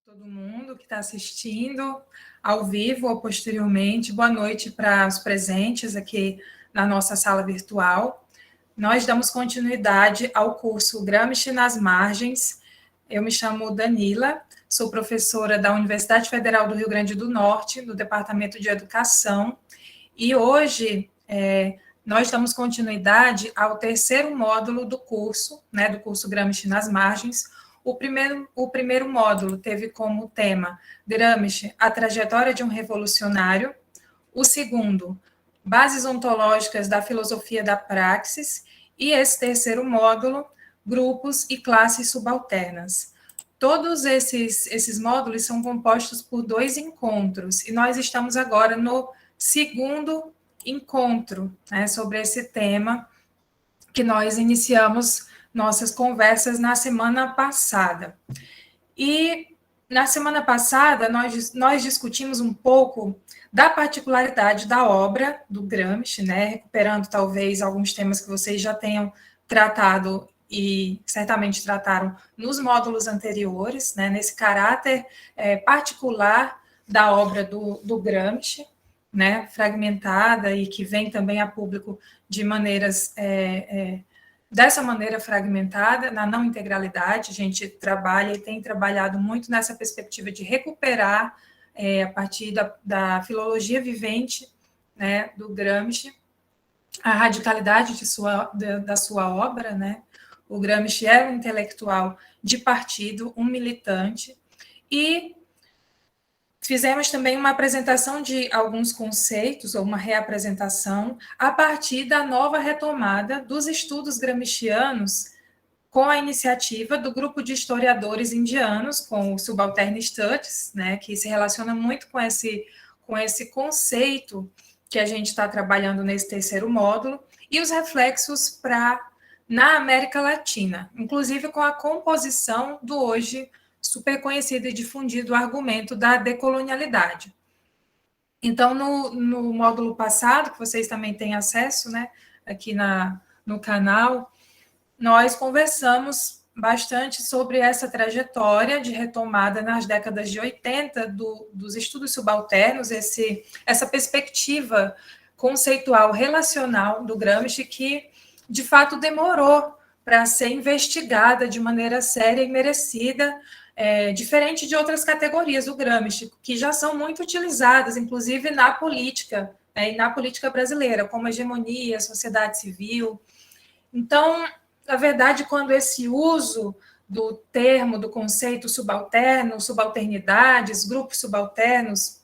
todo mundo que está assistindo ao vivo ou posteriormente. Boa noite para os presentes aqui na nossa sala virtual. Nós damos continuidade ao curso Gramsci nas Margens. Eu me chamo Danila, sou professora da Universidade Federal do Rio Grande do Norte, no Departamento de Educação, e hoje nós damos continuidade ao terceiro módulo do curso Gramsci nas Margens. O primeiro módulo teve como tema Gramsci, a trajetória de um revolucionário. O segundo, bases ontológicas da filosofia da praxis. E esse terceiro módulo, grupos e classes subalternas. Todos esses módulos são compostos por 2 encontros, e nós estamos agora no segundo encontro, sobre esse tema que nós iniciamos nossas conversas na semana passada. E na semana passada nós discutimos um pouco da particularidade da obra do Gramsci, recuperando talvez alguns temas que vocês já tenham tratado e certamente trataram nos módulos anteriores, nesse caráter particular da obra do Gramsci, fragmentada e que vem também a público de maneiras dessa maneira fragmentada, na não integralidade. A gente trabalha e tem trabalhado muito nessa perspectiva de recuperar, a partir da filologia vivente, do Gramsci, a radicalidade da sua obra. O Gramsci era um intelectual de partido, um militante, e fizemos também uma apresentação de alguns conceitos, ou uma reapresentação, a partir da nova retomada dos estudos gramscianos, com a iniciativa do grupo de historiadores indianos, com o Subaltern Studies, que se relaciona muito com esse conceito que a gente está trabalhando nesse terceiro módulo, e os reflexos na América Latina, inclusive com a composição do hoje super conhecido e difundido argumento da decolonialidade. Então, no módulo passado, que vocês também têm acesso, aqui no canal, nós conversamos bastante sobre essa trajetória de retomada nas décadas de 80 dos estudos subalternos, essa perspectiva conceitual relacional do Gramsci que, de fato, demorou para ser investigada de maneira séria e merecida, diferente de outras categorias do Gramsci, que já são muito utilizadas, inclusive na política, e na política brasileira, como hegemonia, sociedade civil. Então, na verdade, quando esse uso do termo, do conceito subalterno, subalternidades, grupos subalternos,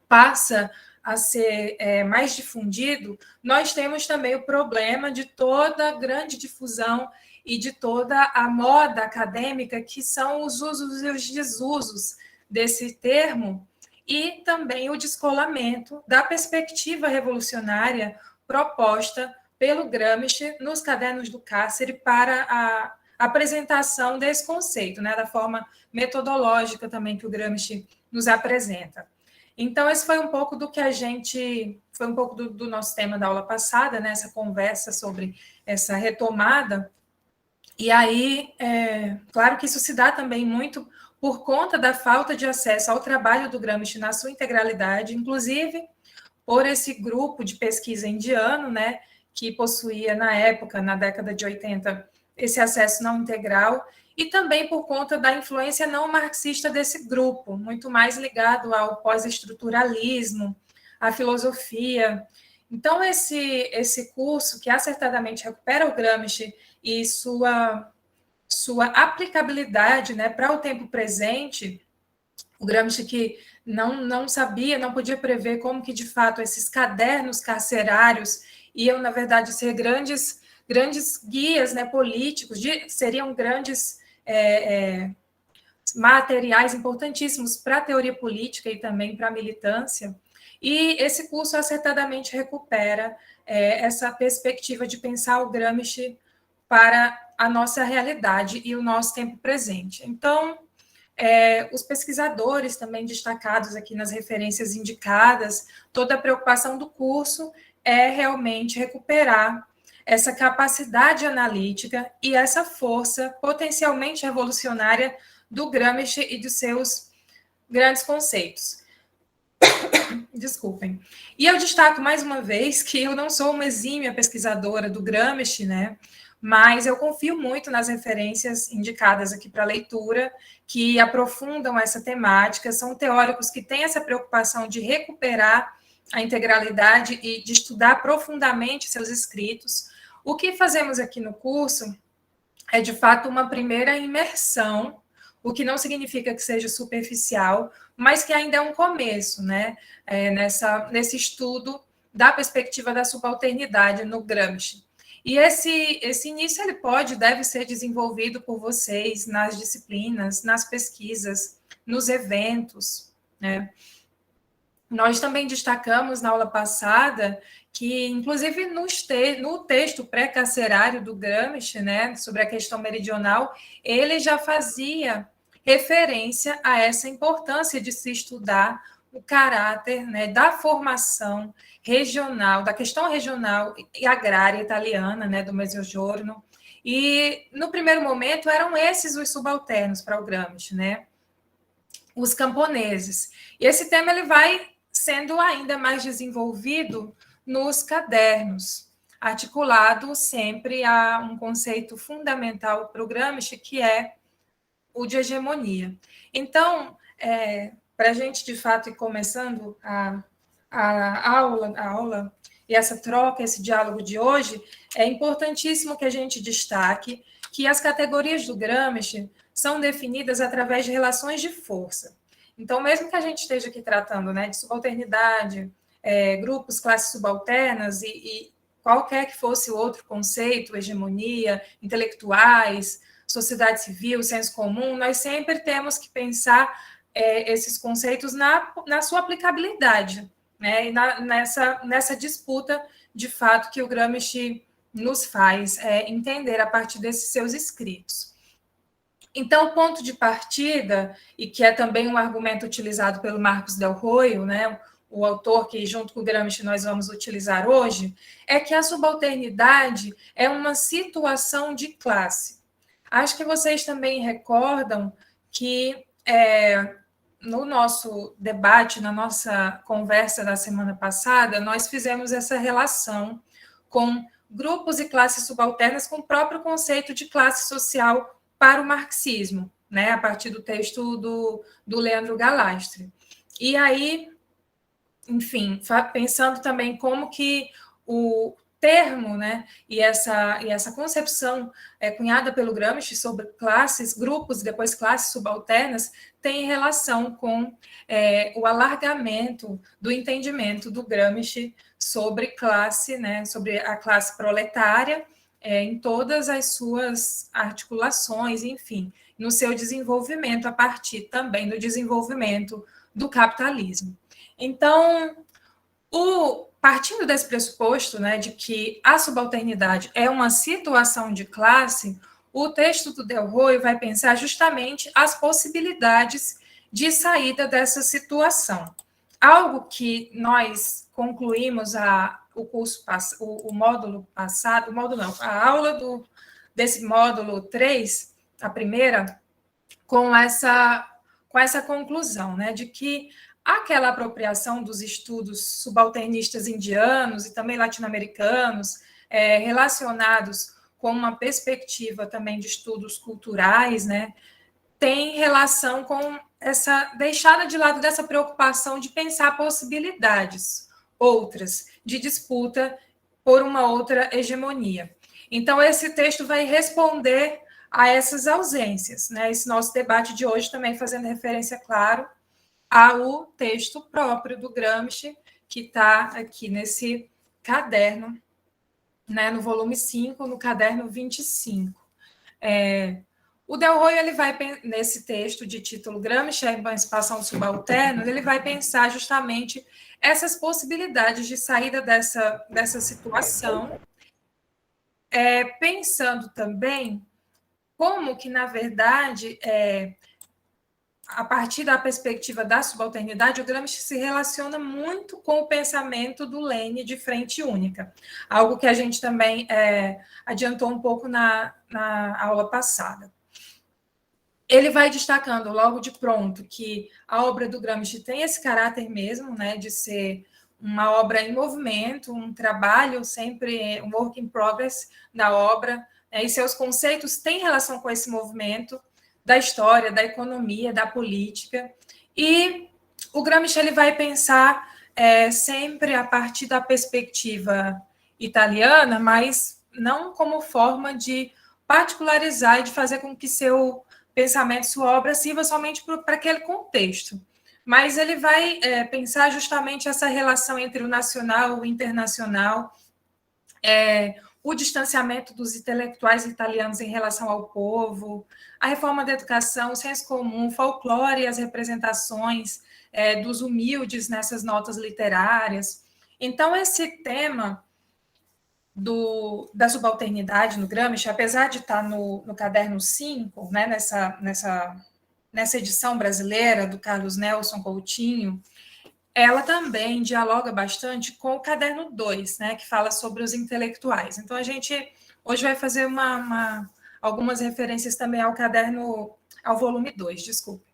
passa a ser mais difundido, nós temos também o problema de toda a grande difusão e de toda a moda acadêmica, que são os usos e os desusos desse termo, e também o descolamento da perspectiva revolucionária proposta pelo Gramsci nos cadernos do cárcere para a apresentação desse conceito, da forma metodológica também que o Gramsci nos apresenta. Então, esse foi um pouco do que foi um pouco do nosso tema da aula passada, essa conversa sobre essa retomada. E aí, claro que isso se dá também muito por conta da falta de acesso ao trabalho do Gramsci na sua integralidade, inclusive por esse grupo de pesquisa indiano, que possuía na época, na década de 80, esse acesso não integral, e também por conta da influência não marxista desse grupo, muito mais ligado ao pós-estruturalismo, à filosofia. Então, esse curso, que acertadamente recupera o Gramsci e sua aplicabilidade para o tempo presente, o Gramsci que não sabia, não podia prever como que, de fato, esses cadernos carcerários iam, na verdade, ser grandes guias políticos, seriam grandes materiais importantíssimos para a teoria política e também para a militância. E esse curso acertadamente recupera essa perspectiva de pensar o Gramsci para a nossa realidade e o nosso tempo presente. Então, os pesquisadores também destacados aqui nas referências indicadas, toda a preocupação do curso é realmente recuperar essa capacidade analítica e essa força potencialmente revolucionária do Gramsci e de seus grandes conceitos. Desculpem. E eu destaco mais uma vez que eu não sou uma exímia pesquisadora do Gramsci, né? Mas eu confio muito nas referências indicadas aqui para leitura, que aprofundam essa temática. São teóricos que têm essa preocupação de recuperar a integralidade e de estudar profundamente seus escritos. O que fazemos aqui no curso é, de fato, uma primeira imersão, o que não significa que seja superficial, mas que ainda é um começo, né? Nesse estudo da perspectiva da subalternidade no Gramsci. E esse início ele deve ser desenvolvido por vocês nas disciplinas, nas pesquisas, nos eventos, né? Nós também destacamos na aula passada que, inclusive, no texto pré-carcerário do Gramsci, né, sobre a questão meridional, ele já fazia referência a essa importância de se estudar o caráter, né, da formação regional, da questão regional e agrária italiana, né, do Mezzogiorno. E, no primeiro momento, eram esses os subalternos para o Gramsci, né, os camponeses. E esse tema ele vai sendo ainda mais desenvolvido nos cadernos, articulado sempre a um conceito fundamental para o Gramsci, que é o de hegemonia. Então, para a gente, de fato, ir começando a aula e essa troca, esse diálogo de hoje, é importantíssimo que a gente destaque que as categorias do Gramsci são definidas através de relações de força. Então, mesmo que a gente esteja aqui tratando, né, de subalternidade, grupos, classes subalternas e qualquer que fosse o outro conceito, hegemonia, intelectuais, sociedade civil, senso comum, nós sempre temos que pensar esses conceitos na sua aplicabilidade, né, e nessa disputa, de fato, que o Gramsci nos faz entender a partir desses seus escritos. Então, o ponto de partida, e que é também um argumento utilizado pelo Marcos Del Roio, né, o autor que, junto com o Gramsci, nós vamos utilizar hoje, é que a subalternidade é uma situação de classe. Acho que vocês também recordam que no nosso debate, na nossa conversa da semana passada, nós fizemos essa relação com grupos e classes subalternas com o próprio conceito de classe social para o marxismo, né, a partir do texto do Leandro Galastre. E aí, enfim, pensando também como que o termo, né, e essa concepção cunhada pelo Gramsci sobre classes, grupos e depois classes subalternas tem relação com o alargamento do entendimento do Gramsci sobre classe, né, sobre a classe proletária, em todas as suas articulações, enfim, no seu desenvolvimento, a partir também do desenvolvimento do capitalismo. Então, partindo desse pressuposto, né, de que a subalternidade é uma situação de classe, o texto do Del Roio vai pensar justamente as possibilidades de saída dessa situação. Algo que nós concluímos o curso, o módulo passado, o módulo não, a aula desse módulo 3, a primeira, com essa conclusão, né, de que aquela apropriação dos estudos subalternistas indianos e também latino-americanos, relacionados com uma perspectiva também de estudos culturais, né, tem relação com essa deixada de lado dessa preocupação de pensar possibilidades outras de disputa por uma outra hegemonia. Então, esse texto vai responder a essas ausências, né? Esse nosso debate de hoje também fazendo referência, claro, ao texto próprio do Gramsci, que está aqui nesse caderno, né, no volume 5, no caderno 25. O Del Roio, ele vai, nesse texto de título Gramsci, a emancipação subalterna, ele vai pensar justamente essas possibilidades de saída dessa situação, pensando também como que, na verdade, a partir da perspectiva da subalternidade, o Gramsci se relaciona muito com o pensamento do Lênin de frente única, algo que a gente também adiantou um pouco na aula passada. ele vai destacando logo de pronto que a obra do Gramsci tem esse caráter mesmo, né, de ser uma obra em movimento, um trabalho sempre, um work in progress da obra, né, e seus conceitos têm relação com esse movimento da história, da economia, da política. E o Gramsci ele vai pensar sempre a partir da perspectiva italiana, mas não como forma de particularizar e de fazer com que seu pensamento, sua obra sirva somente para aquele contexto. Mas ele vai pensar justamente essa relação entre o nacional e o internacional, o distanciamento dos intelectuais italianos em relação ao povo, a reforma da educação, o senso comum, o folclore e as representações dos humildes nessas notas literárias. Então, esse tema da subalternidade no Gramsci, apesar de estar no caderno 5, né, nessa edição brasileira do Carlos Nelson Coutinho, ela também dialoga bastante com o caderno 2, né, que fala sobre os intelectuais. Então, a gente hoje vai fazer algumas referências também ao volume 2, desculpe.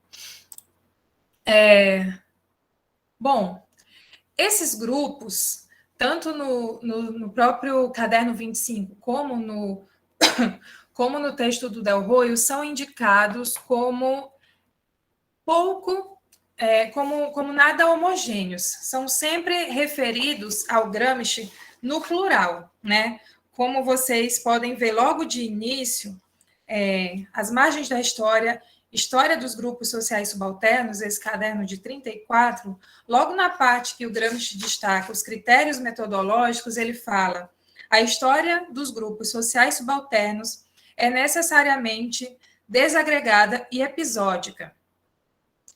Bom, esses grupos, tanto no próprio caderno 25, como no texto do Del Roio, são indicados como como nada homogêneos. São sempre referidos ao Gramsci no plural, né? Como vocês podem ver logo de início, As Margens da História, História dos Grupos Sociais Subalternos, esse caderno de 34, logo na parte que o Gramsci destaca os critérios metodológicos, ele fala: a história dos grupos sociais subalternos é necessariamente desagregada e episódica.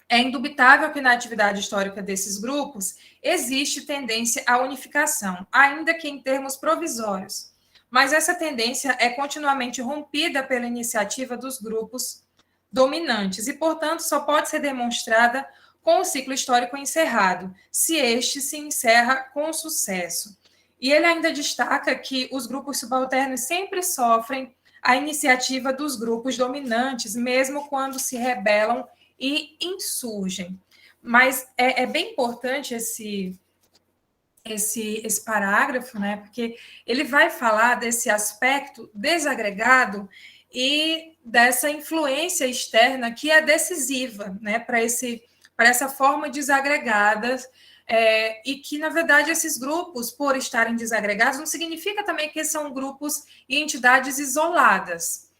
É indubitável que na atividade histórica desses grupos existe tendência à unificação, ainda que em termos provisórios. Mas essa tendência é continuamente rompida pela iniciativa dos grupos dominantes e, portanto, só pode ser demonstrada com o ciclo histórico encerrado, se este se encerra com sucesso. E ele ainda destaca que os grupos subalternos sempre sofrem a iniciativa dos grupos dominantes, mesmo quando se rebelam e insurgem. Mas é bem importante esse parágrafo, né? Porque ele vai falar desse aspecto desagregado e dessa influência externa que é decisiva, né, para essa forma desagregada, e que, na verdade, esses grupos, por estarem desagregados, não significa também que são grupos e entidades isoladas.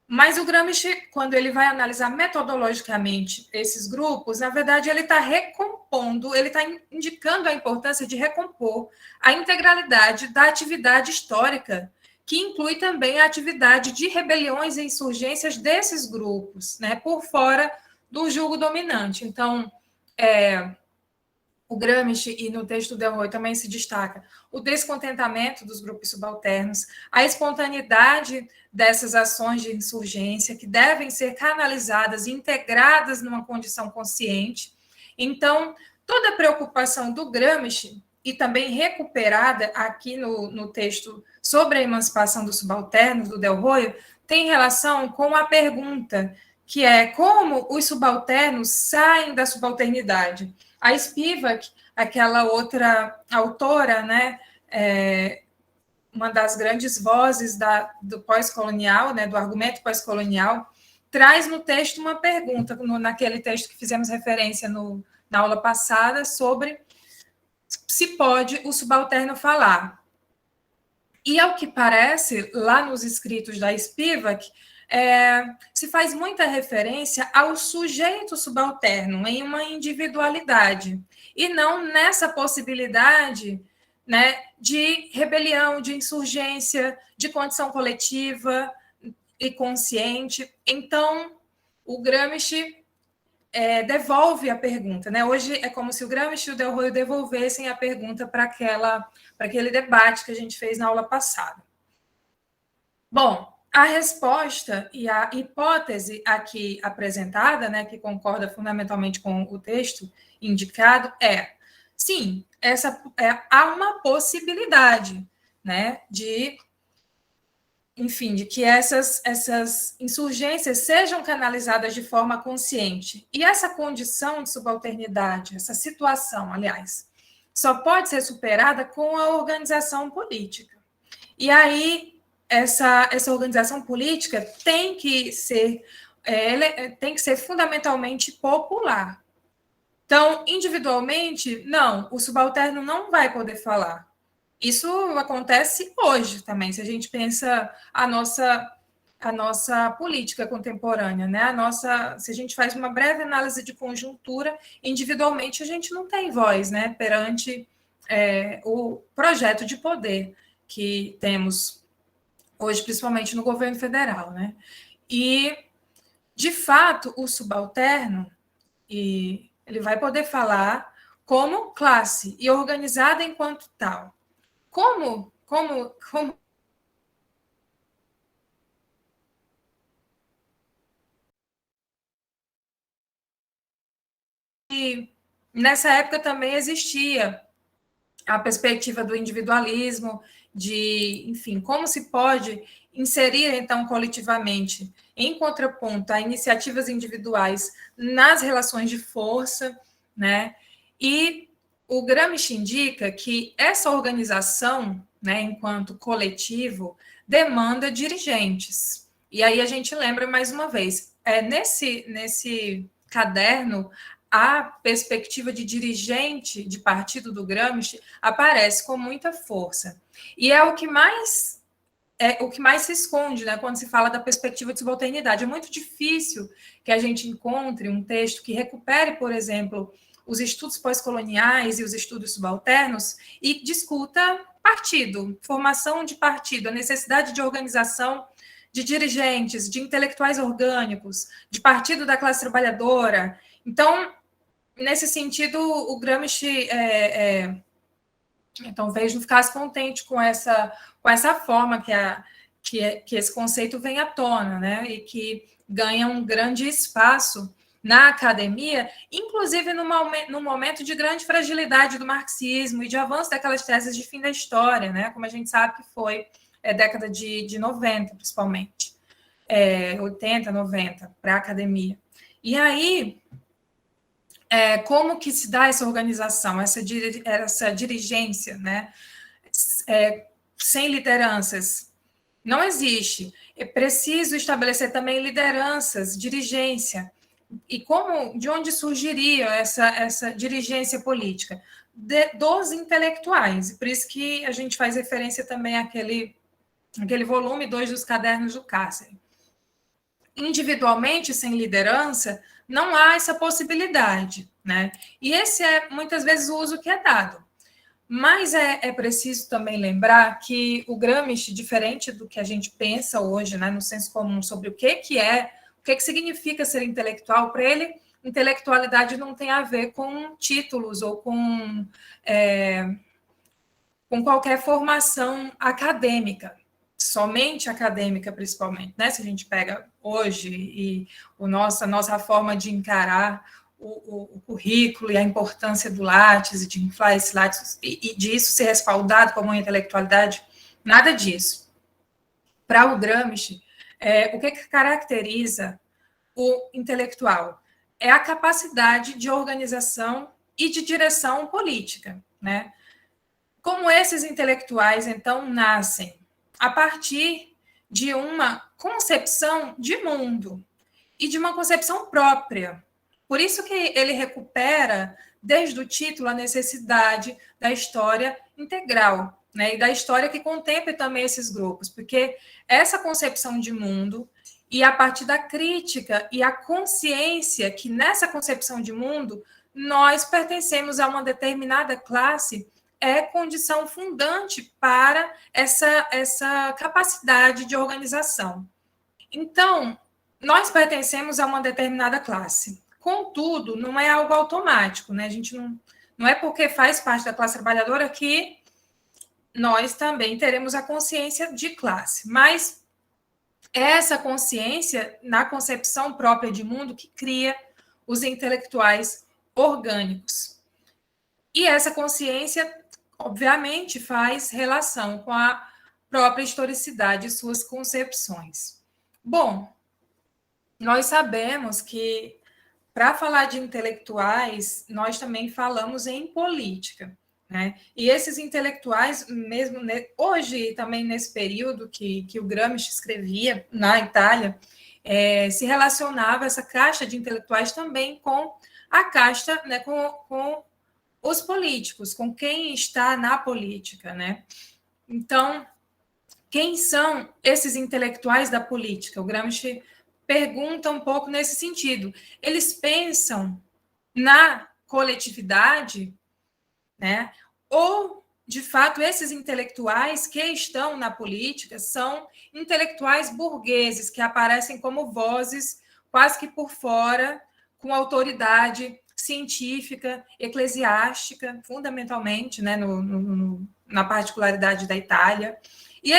Mas o Gramsci, quando ele vai analisar metodologicamente esses grupos, na verdade, ele está recompondo, ele está indicando a importância de recompor a integralidade da atividade histórica, que inclui também a atividade de rebeliões e insurgências desses grupos, né, por fora do jugo dominante. Então, o Gramsci, e no texto do Del Roio também se destaca o descontentamento dos grupos subalternos, a espontaneidade dessas ações de insurgência que devem ser canalizadas e integradas numa condição consciente. Então, toda a preocupação do Gramsci, e também recuperada aqui no texto sobre a emancipação dos subalternos, do Del Roio, tem relação com a pergunta, que é como os subalternos saem da subalternidade. A Spivak, aquela outra autora, né, uma das grandes vozes do pós-colonial, né, do argumento pós-colonial, traz no texto uma pergunta, naquele texto que fizemos referência na aula passada, sobre se pode o subalterno falar. E, ao que parece, lá nos escritos da Spivak, se faz muita referência ao sujeito subalterno em uma individualidade, e não nessa possibilidade, né, de rebelião, de insurgência, de condição coletiva e consciente. Então, o Gramsci devolve a pergunta, né? Hoje é como se o Gramsci e o Del Roio devolvessem a pergunta para aquele debate que a gente fez na aula passada. Bom, a resposta e a hipótese aqui apresentada, né, que concorda fundamentalmente com o texto indicado, sim, há uma possibilidade, né, de enfim, de que essas insurgências sejam canalizadas de forma consciente. E essa condição de subalternidade, essa situação, aliás, só pode ser superada com a organização política. E aí, essa organização política tem que ser, tem que ser fundamentalmente popular. Então, individualmente, não, o subalterno não vai poder falar. Isso acontece hoje também, se a gente pensa a nossa política contemporânea, né? Se a gente faz uma breve análise de conjuntura, individualmente a gente não tem voz, né? Perante o projeto de poder que temos hoje, principalmente no governo federal, né? E, de fato, o subalterno, e ele vai poder falar como classe e organizada enquanto tal. Como nessa época também existia a perspectiva do individualismo, de, enfim, como se pode inserir, então, coletivamente, em contraponto a iniciativas individuais nas relações de força, né? E o Gramsci indica que essa organização, né, enquanto coletivo, demanda dirigentes. E aí a gente lembra mais uma vez, nesse caderno, a perspectiva de dirigente de partido do Gramsci aparece com muita força. E é o que mais se esconde, né, quando se fala da perspectiva de subalternidade. É muito difícil que a gente encontre um texto que recupere, por exemplo, os estudos pós-coloniais e os estudos subalternos e discuta partido, formação de partido, a necessidade de organização de dirigentes, de intelectuais orgânicos, de partido da classe trabalhadora. Então, nesse sentido, o Gramsci talvez não ficasse contente com essa forma que esse conceito vem à tona, né? E que ganha um grande espaço na academia, inclusive num momento de grande fragilidade do marxismo e de avanço daquelas teses de fim da história, né? Como a gente sabe que foi década de 90, principalmente, 80, 90, para a academia. E aí, como que se dá essa organização, essa dirigência, né? Sem lideranças? Não existe. É preciso estabelecer também lideranças, dirigência. E de onde surgiria essa dirigência política? Dos intelectuais. Por isso que a gente faz referência também àquele volume 2 dos Cadernos do Cárcere. Individualmente, sem liderança, não há essa possibilidade, né? E esse é, muitas vezes, o uso que é dado. Mas é preciso também lembrar que o Gramsci, diferente do que a gente pensa hoje, né, no senso comum, sobre o que significa ser intelectual, para ele, intelectualidade não tem a ver com títulos ou com qualquer formação acadêmica, somente acadêmica, principalmente, né? Se a gente pega hoje e a nossa forma de encarar o currículo e a importância do Lattes, de inflar esse Lattes, e disso ser respaldado como uma intelectualidade, nada disso. Para o Gramsci, o que caracteriza o intelectual? É a capacidade de organização e de direção política, né? Como esses intelectuais, então, nascem? A partir de uma concepção de mundo e de uma concepção própria. Por isso que ele recupera, desde o título, a necessidade da história integral, né? E da história que contemple também esses grupos, porque essa concepção de mundo e a partir da crítica e a consciência que nessa concepção de mundo nós pertencemos a uma determinada classe é condição fundante para essa capacidade de organização. Então, nós pertencemos a uma determinada classe. Contudo, não é algo automático, né? A gente não é porque faz parte da classe trabalhadora que nós também teremos a consciência de classe, mas essa consciência, na concepção própria de mundo, que cria os intelectuais orgânicos. E essa consciência, obviamente, faz relação com a própria historicidade e suas concepções. Bom, nós sabemos que, para falar de intelectuais, nós também falamos em política, né? E esses intelectuais, mesmo hoje, também nesse período que o Gramsci escrevia na Itália, se relacionava essa casta de intelectuais também com a casta, né, com os políticos, com quem está na política, né? Então, quem são esses intelectuais da política? O Gramsci pergunta um pouco nesse sentido. Eles pensam na coletividade, né? Ou, de fato, esses intelectuais que estão na política são intelectuais burgueses, que aparecem como vozes quase que por fora, com autoridade científica, eclesiástica, fundamentalmente, né, na particularidade da Itália. E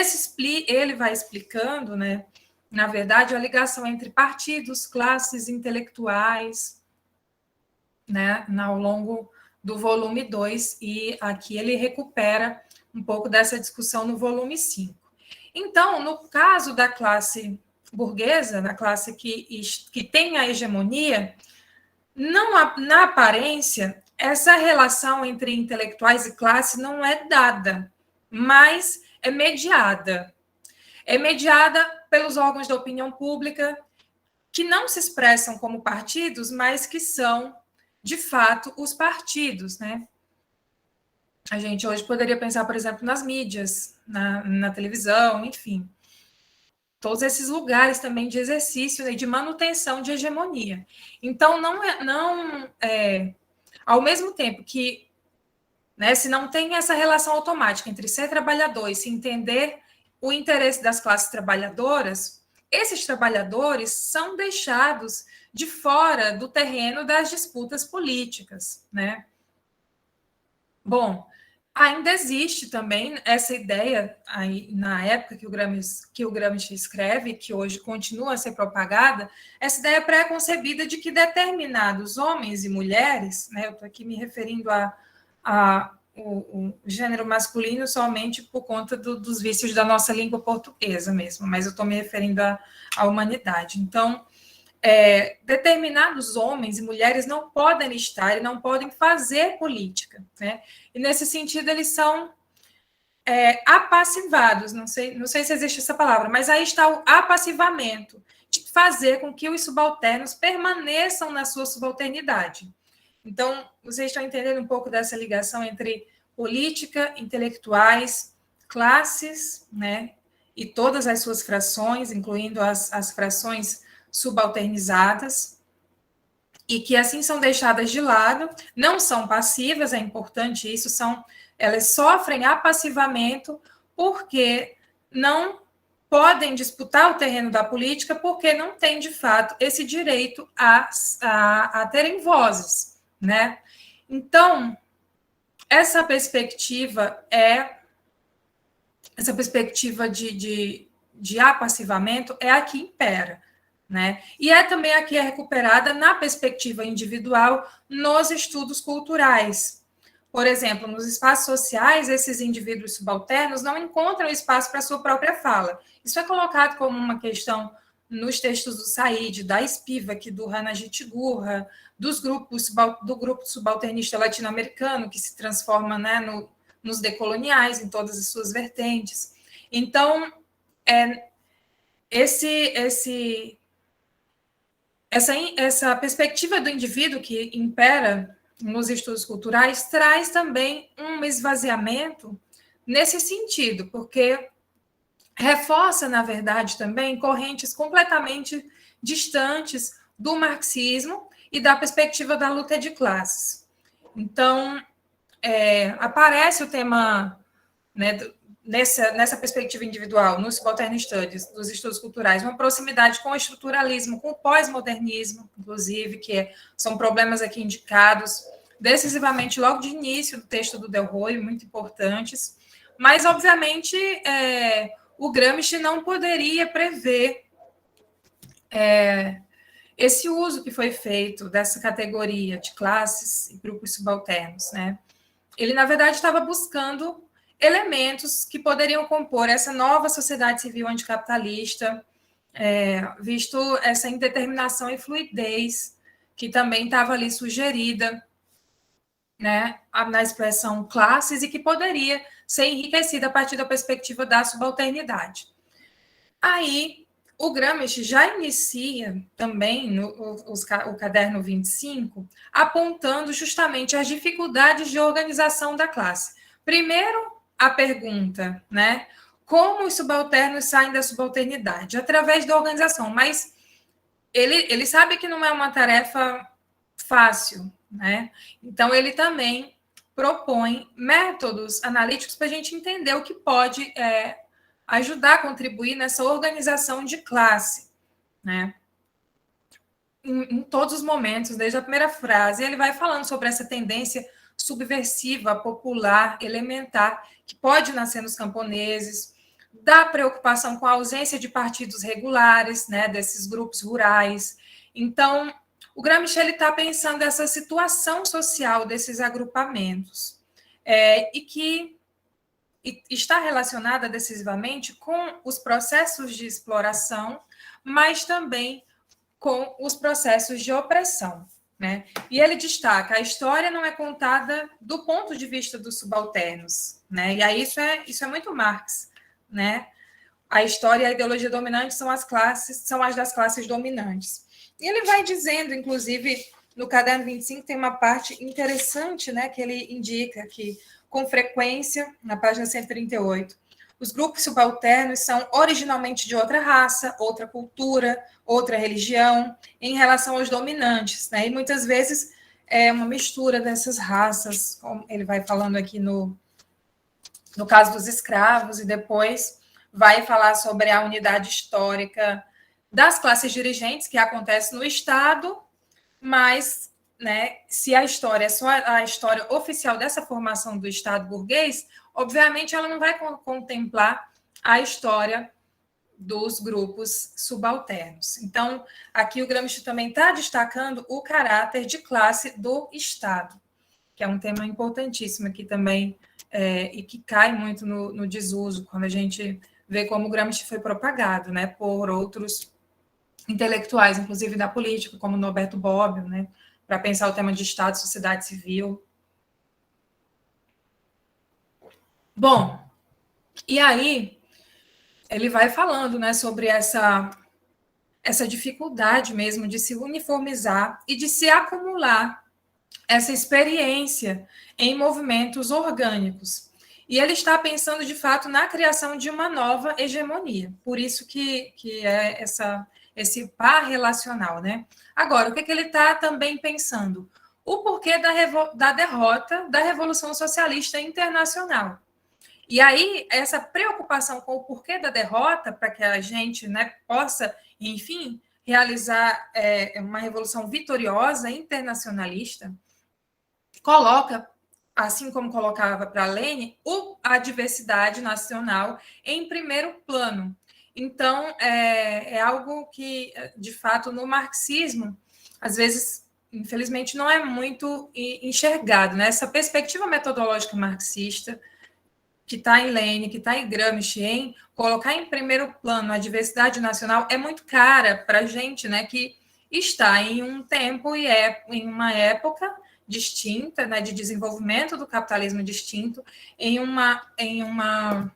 ele vai explicando, né, na verdade, a ligação entre partidos, classes intelectuais, né, ao longo do volume 2, e aqui ele recupera um pouco dessa discussão no volume 5. Então, no caso da classe burguesa, na classe que tem a hegemonia, não, na aparência, essa relação entre intelectuais e classe não é dada, mas é mediada. É mediada pelos órgãos da opinião pública, que não se expressam como partidos, mas que são, de fato, os partidos, né? A gente hoje poderia pensar, por exemplo, nas mídias, na televisão, enfim. Todos esses lugares também de exercício e de manutenção de hegemonia. Então, ao mesmo tempo que, né, se não tem essa relação automática entre ser trabalhador e se entender o interesse das classes trabalhadoras, esses trabalhadores são deixados de fora do terreno das disputas políticas, né? Bom, ainda existe também essa ideia, aí, na época que o Gramsci escreve, que hoje continua a ser propagada, essa ideia pré-concebida de que determinados homens e mulheres, né, eu estou aqui me referindo o gênero masculino somente por conta dos vícios da nossa língua portuguesa mesmo, mas eu estou me referindo à humanidade. Então, determinados homens e mulheres não podem estar e não podem fazer política, né? E nesse sentido eles são apassivados, não sei se existe essa palavra, mas aí está o apassivamento, de fazer com que os subalternos permaneçam na sua subalternidade. Então, vocês estão entendendo um pouco dessa ligação entre política, intelectuais, classes, né? E todas as suas frações, incluindo as frações subalternizadas, e que assim são deixadas de lado, não são passivas, é importante isso, elas sofrem apassivamento porque não podem disputar o terreno da política, porque não têm, de fato, esse direito a terem vozes, né? Então, essa perspectiva de apassivamento é a que impera, né? E também a que é recuperada na perspectiva individual nos estudos culturais. Por exemplo, nos espaços sociais, esses indivíduos subalternos não encontram espaço para a sua própria fala. Isso é colocado como uma questão nos textos do Said, da Spivak, do Ranajit Gurra, do grupo subalternista latino-americano, que se transforma, né, nos decoloniais, em todas as suas vertentes. Então, essa perspectiva do indivíduo que impera nos estudos culturais traz também um esvaziamento nesse sentido, porque reforça, na verdade, também correntes completamente distantes do marxismo e da perspectiva da luta de classes. Então, aparece o tema, né, nessa perspectiva individual, no Subaltern Studies, dos estudos culturais, uma proximidade com o estruturalismo, com o pós-modernismo, inclusive, que são problemas aqui indicados decisivamente logo de início do texto do Del Rey, muito importantes, mas, obviamente, o Gramsci não poderia prever esse uso que foi feito dessa categoria de classes e grupos subalternos, né? Ele, na verdade, estava buscando elementos que poderiam compor essa nova sociedade civil anticapitalista, visto essa indeterminação e fluidez que também estava ali sugerida, né, na expressão classes e que poderia ser enriquecida a partir da perspectiva da subalternidade. Aí, o Gramsci já inicia também o caderno 25, apontando justamente as dificuldades de organização da classe. Primeiro, a pergunta, né? Como os subalternos saem da subalternidade? Através da organização, mas ele sabe que não é uma tarefa fácil, né? Então, ele também propõe métodos analíticos para a gente entender o que pode ajudar a contribuir nessa organização de classe, né? Em todos os momentos, desde a primeira frase, ele vai falando sobre essa tendência subversiva, popular, elementar, que pode nascer nos camponeses, da preocupação com a ausência de partidos regulares, né, desses grupos rurais. Então, o Gramsci está pensando essa situação social desses agrupamentos, e que está relacionada decisivamente com os processos de exploração, mas também com os processos de opressão, né? E ele destaca: a história não é contada do ponto de vista dos subalternos, né? E aí isso é muito Marx, né? A história e a ideologia dominante são as das classes dominantes. E ele vai dizendo, inclusive, no caderno 25 tem uma parte interessante, né, que ele indica que, com frequência, na página 138, os grupos subalternos são originalmente de outra raça, outra cultura, outra religião, em relação aos dominantes, né? E muitas vezes é uma mistura dessas raças, como ele vai falando aqui no caso dos escravos, e depois vai falar sobre a unidade histórica das classes dirigentes, que acontece no Estado, mas, né, se a história é só a história oficial dessa formação do Estado burguês, obviamente ela não vai contemplar a história dos grupos subalternos. Então, aqui o Gramsci também está destacando o caráter de classe do Estado, que é um tema importantíssimo aqui também, e que cai muito no desuso, quando a gente vê como o Gramsci foi propagado, né, por outros intelectuais, inclusive da política, como Norberto Bobbio, né, para pensar o tema de Estado e sociedade civil. Bom, e aí ele vai falando, né, sobre essa dificuldade mesmo de se uniformizar e de se acumular essa experiência em movimentos orgânicos. E ele está pensando, de fato, na criação de uma nova hegemonia. Por isso que é esse par relacional, né? Agora, o que ele está também pensando? O porquê da derrota da Revolução Socialista Internacional. E aí, essa preocupação com o porquê da derrota, para que a gente, né, possa, enfim, realizar uma revolução vitoriosa, internacionalista, coloca, assim como colocava para Lênin, a diversidade nacional em primeiro plano. Então, é algo que, de fato, no marxismo, às vezes, infelizmente, não é muito enxergado, né? Essa perspectiva metodológica marxista, que está em Lênin, que está em Gramsci, em colocar em primeiro plano a diversidade nacional, é muito cara para a gente, né, que está em um tempo e em uma época distinta, né, de desenvolvimento do capitalismo distinto, em uma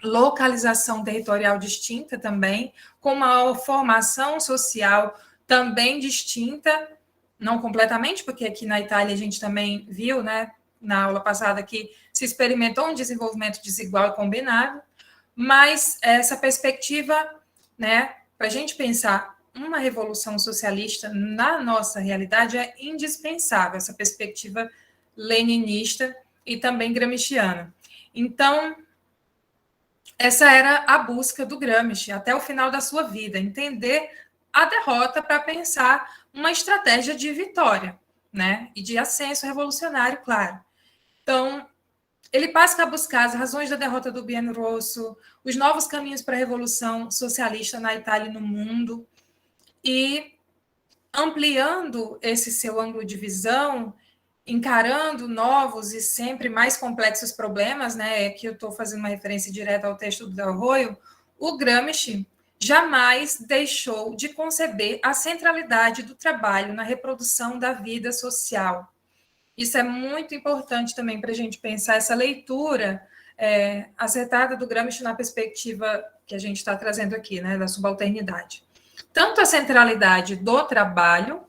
localização territorial distinta também, com uma formação social também distinta, não completamente, porque aqui na Itália a gente também viu, né, na aula passada, que se experimentou um desenvolvimento desigual e combinado, mas essa perspectiva, né, para a gente pensar uma revolução socialista na nossa realidade é indispensável, essa perspectiva leninista e também gramsciana. Então, essa era a busca do Gramsci até o final da sua vida, entender a derrota para pensar uma estratégia de vitória, né, e de ascenso revolucionário, claro. Então, ele passa a buscar as razões da derrota do Bienrosso, os novos caminhos para a revolução socialista na Itália e no mundo, e ampliando esse seu ângulo de visão, encarando novos e sempre mais complexos problemas, né, que eu estou fazendo uma referência direta ao texto do Del Arroyo, o Gramsci jamais deixou de conceber a centralidade do trabalho na reprodução da vida social. Isso é muito importante também para a gente pensar essa leitura acertada do Gramsci na perspectiva que a gente está trazendo aqui, né, da subalternidade. Tanto a centralidade do trabalho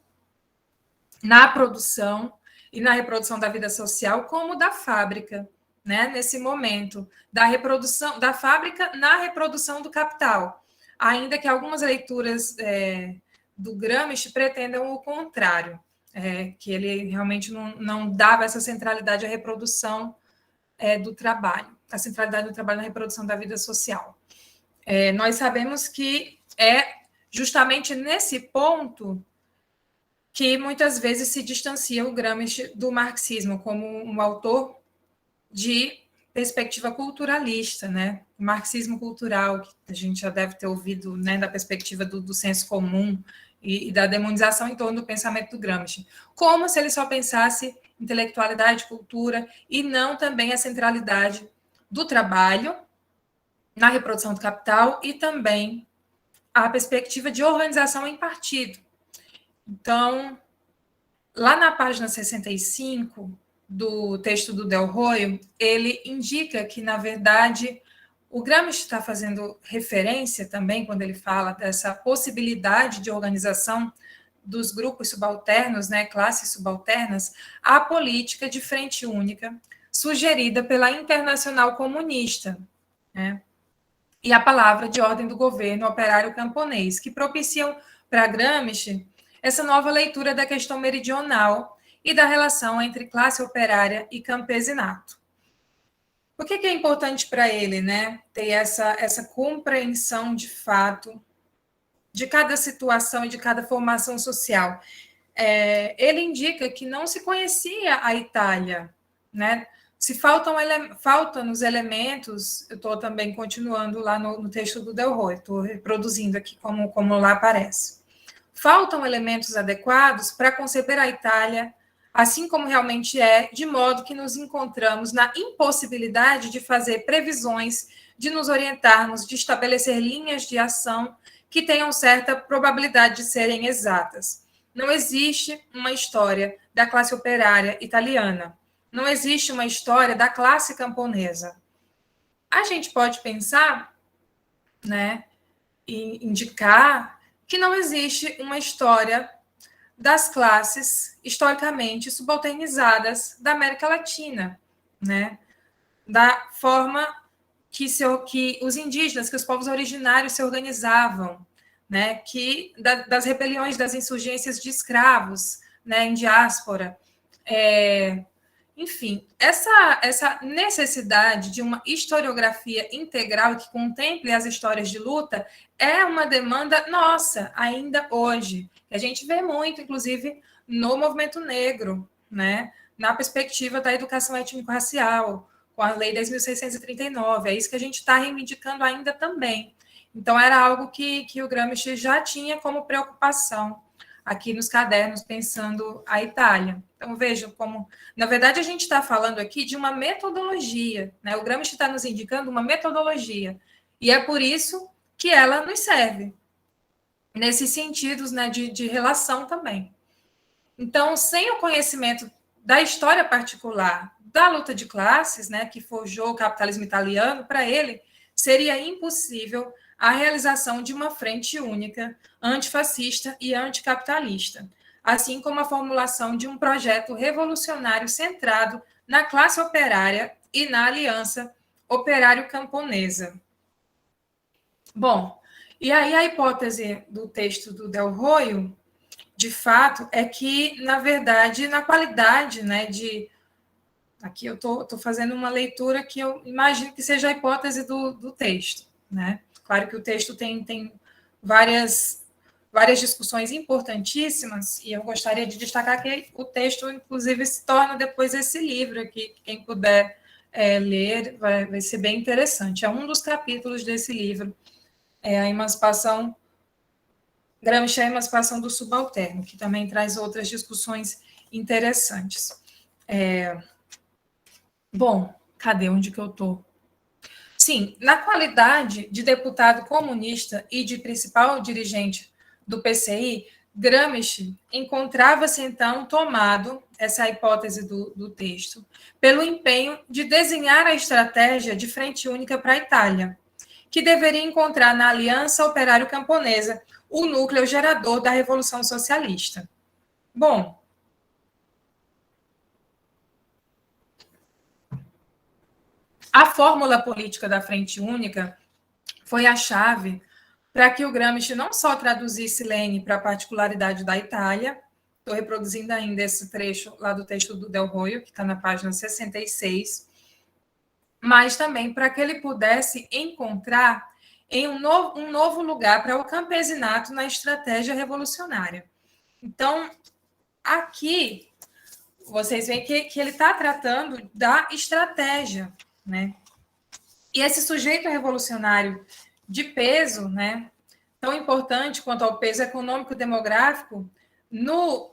na produção e na reprodução da vida social, como da fábrica, né, nesse momento, da reprodução da fábrica na reprodução do capital, ainda que algumas leituras do Gramsci pretendam o contrário, que ele realmente não dava essa centralidade à reprodução do trabalho, a centralidade do trabalho na reprodução da vida social. Nós sabemos que é justamente nesse ponto que muitas vezes se distancia o Gramsci do marxismo como um autor de perspectiva culturalista, né? O marxismo cultural, que a gente já deve ter ouvido, né, da perspectiva do senso comum e da demonização em torno do pensamento do Gramsci, como se ele só pensasse intelectualidade, cultura, e não também a centralidade do trabalho na reprodução do capital e também a perspectiva de organização em partido. Então, lá na página 65 do texto do Del Arroyo, ele indica que, na verdade, o Gramsci está fazendo referência também, quando ele fala dessa possibilidade de organização dos grupos subalternos, né, classes subalternas, à política de frente única sugerida pela Internacional Comunista, né, e a palavra de ordem do governo operário camponês, que propiciam para Gramsci essa nova leitura da questão meridional e da relação entre classe operária e campesinato. Por que é importante para ele, né, ter essa compreensão de fato de cada situação e de cada formação social? Ele indica que não se conhecia a Itália, né? Se faltam os elementos, eu estou também continuando lá no texto do Del Arroyo, estou reproduzindo aqui como lá aparece. Faltam elementos adequados para conceber a Itália assim como realmente é, de modo que nos encontramos na impossibilidade de fazer previsões, de nos orientarmos, de estabelecer linhas de ação que tenham certa probabilidade de serem exatas. Não existe uma história da classe operária italiana. Não existe uma história da classe camponesa. A gente pode pensar, né, e indicar que não existe uma história das classes historicamente subalternizadas da América Latina, né, da forma que os indígenas, que os povos originários se organizavam, né, das rebeliões, das insurgências de escravos, né, em diáspora. Enfim, essa necessidade de uma historiografia integral que contemple as histórias de luta é uma demanda nossa, ainda hoje. A gente vê muito, inclusive, no movimento negro, né, na perspectiva da educação étnico-racial, com a Lei 10.639. É isso que a gente está reivindicando ainda também. Então, era algo que o Gramsci já tinha como preocupação aqui nos cadernos, pensando a Itália. Então, vejam como, na verdade, a gente está falando aqui de uma metodologia, né? O Gramsci está nos indicando uma metodologia, e é por isso que ela nos serve, nesses sentidos, né, de relação também. Então, sem o conhecimento da história particular da luta de classes, né, que forjou o capitalismo italiano, para ele seria impossível a realização de uma frente única, antifascista e anticapitalista, assim como a formulação de um projeto revolucionário centrado na classe operária e na aliança operário-camponesa. Bom, e aí a hipótese do texto do Del Arroyo, de fato, é que, na verdade, na qualidade, né, aqui eu estou fazendo uma leitura que eu imagino que seja a hipótese do texto, né? Claro que o texto tem várias discussões importantíssimas, e eu gostaria de destacar que o texto, inclusive, se torna depois esse livro aqui, quem puder ler, vai ser bem interessante. É um dos capítulos desse livro, a emancipação, Gramsci, a emancipação do subalterno, que também traz outras discussões interessantes. Bom, cadê onde que eu estou? Sim, na qualidade de deputado comunista e de principal dirigente do PCI, Gramsci encontrava-se, então, tomado, essa é a hipótese do texto, pelo empenho de desenhar a estratégia de frente única para a Itália, que deveria encontrar na Aliança Operário-Camponesa o núcleo gerador da Revolução Socialista. Bom, a fórmula política da Frente Única foi a chave para que o Gramsci não só traduzisse Lênin para a particularidade da Itália, estou reproduzindo ainda esse trecho lá do texto do Del Roio, que está na página 66, mas também para que ele pudesse encontrar em um novo lugar para o campesinato na estratégia revolucionária. Então, aqui, vocês veem que ele está tratando da estratégia, né? E esse sujeito revolucionário de peso, né, tão importante quanto ao peso econômico-demográfico, na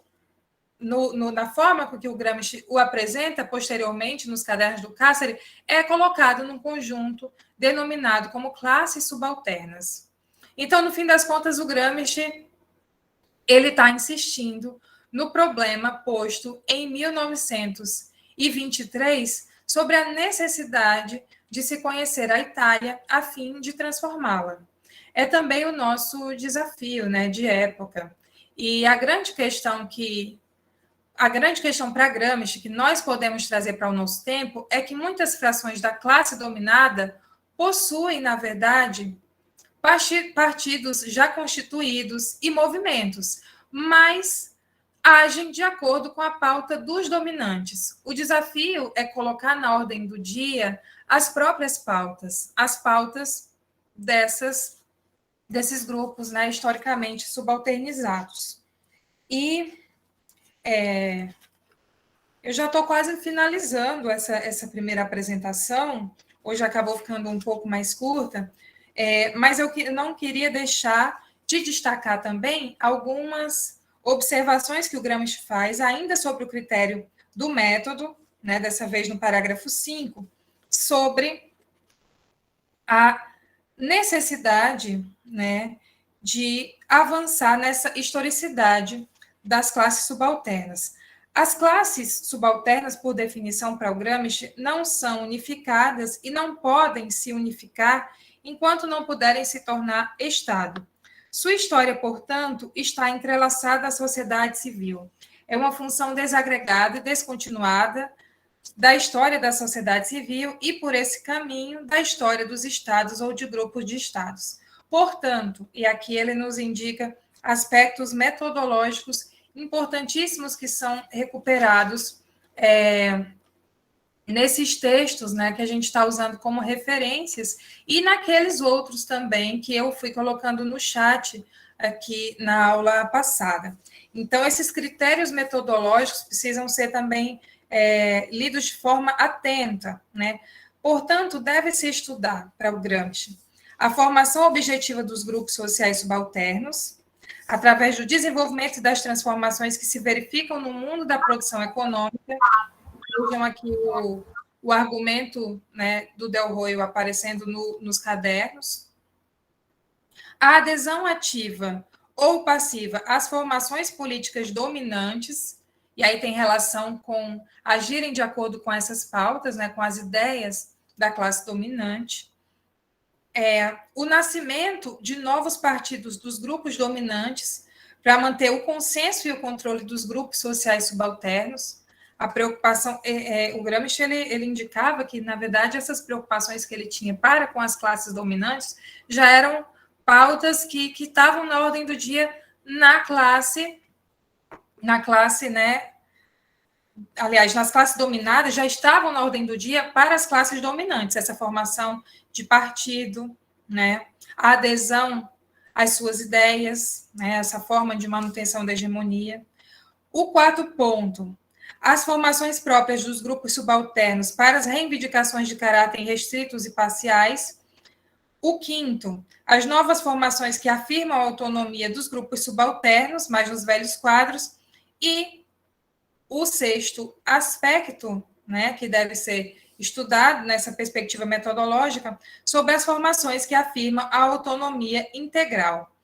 forma com que o Gramsci o apresenta posteriormente nos cadernos do Cáceres, é colocado num conjunto denominado como classes subalternas. Então, no fim das contas, o Gramsci ele está insistindo no problema posto em 1923 sobre a necessidade de se conhecer a Itália a fim de transformá-la. É também o nosso desafio, né, de época. E a grande questão para Gramsci que nós podemos trazer para o nosso tempo é que muitas frações da classe dominada possuem, na verdade, partidos já constituídos e movimentos, mas agem de acordo com a pauta dos dominantes. O desafio é colocar na ordem do dia as próprias pautas, as pautas desses grupos, né, historicamente subalternizados. E eu já estou quase finalizando essa primeira apresentação, hoje acabou ficando um pouco mais curta, mas eu não queria deixar de destacar também algumas observações que o Gramsci faz, ainda sobre o critério do método, né, dessa vez no parágrafo 5, sobre a necessidade, né, de avançar nessa historicidade das classes subalternas. As classes subalternas, por definição para o Gramsci, não são unificadas e não podem se unificar enquanto não puderem se tornar Estado. Sua história, portanto, está entrelaçada à sociedade civil. É uma função desagregada e descontinuada da história da sociedade civil e, por esse caminho, da história dos estados ou de grupos de estados. Portanto, e aqui ele nos indica aspectos metodológicos importantíssimos que são recuperados nesses textos, né, que a gente está usando como referências, e naqueles outros também que eu fui colocando no chat aqui na aula passada. Então, esses critérios metodológicos precisam ser também lidos de forma atenta, né? Portanto, deve-se estudar, para o Gramsci, a formação objetiva dos grupos sociais subalternos, através do desenvolvimento das transformações que se verificam no mundo da produção econômica. Vejam aqui o argumento, né, do Del Roio aparecendo nos cadernos. A adesão ativa ou passiva às formações políticas dominantes, e aí tem relação com agirem de acordo com essas pautas, né, com as ideias da classe dominante. O nascimento de novos partidos dos grupos dominantes para manter o consenso e o controle dos grupos sociais subalternos. A preocupação, o Gramsci ele indicava que, na verdade, essas preocupações que ele tinha para com as classes dominantes já eram pautas que estavam na ordem do dia na classe, né? Aliás, nas classes dominadas já estavam na ordem do dia para as classes dominantes, essa formação de partido, né? A adesão às suas ideias, né? Essa forma de manutenção da hegemonia. O quarto ponto, as formações próprias dos grupos subalternos para as reivindicações de caráter restritos e parciais. O quinto, as novas formações que afirmam a autonomia dos grupos subalternos, mas nos velhos quadros. E o sexto aspecto, né, que deve ser estudado nessa perspectiva metodológica, sobre as formações que afirmam a autonomia integral.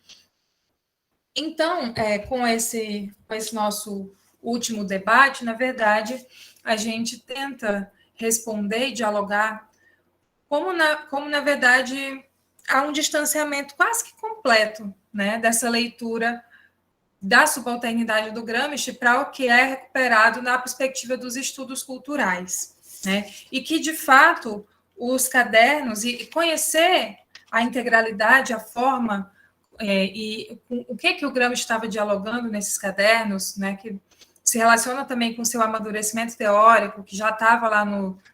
Então, com esse nosso último debate, na verdade, a gente tenta responder e dialogar como na verdade, há um distanciamento quase que completo, né, dessa leitura da subalternidade do Gramsci para o que é recuperado na perspectiva dos estudos culturais, né? E que, de fato, os cadernos e conhecer a integralidade, a forma e o que o Gramsci estava dialogando nesses cadernos, né? Que se relaciona também com o seu amadurecimento teórico, que já estava lá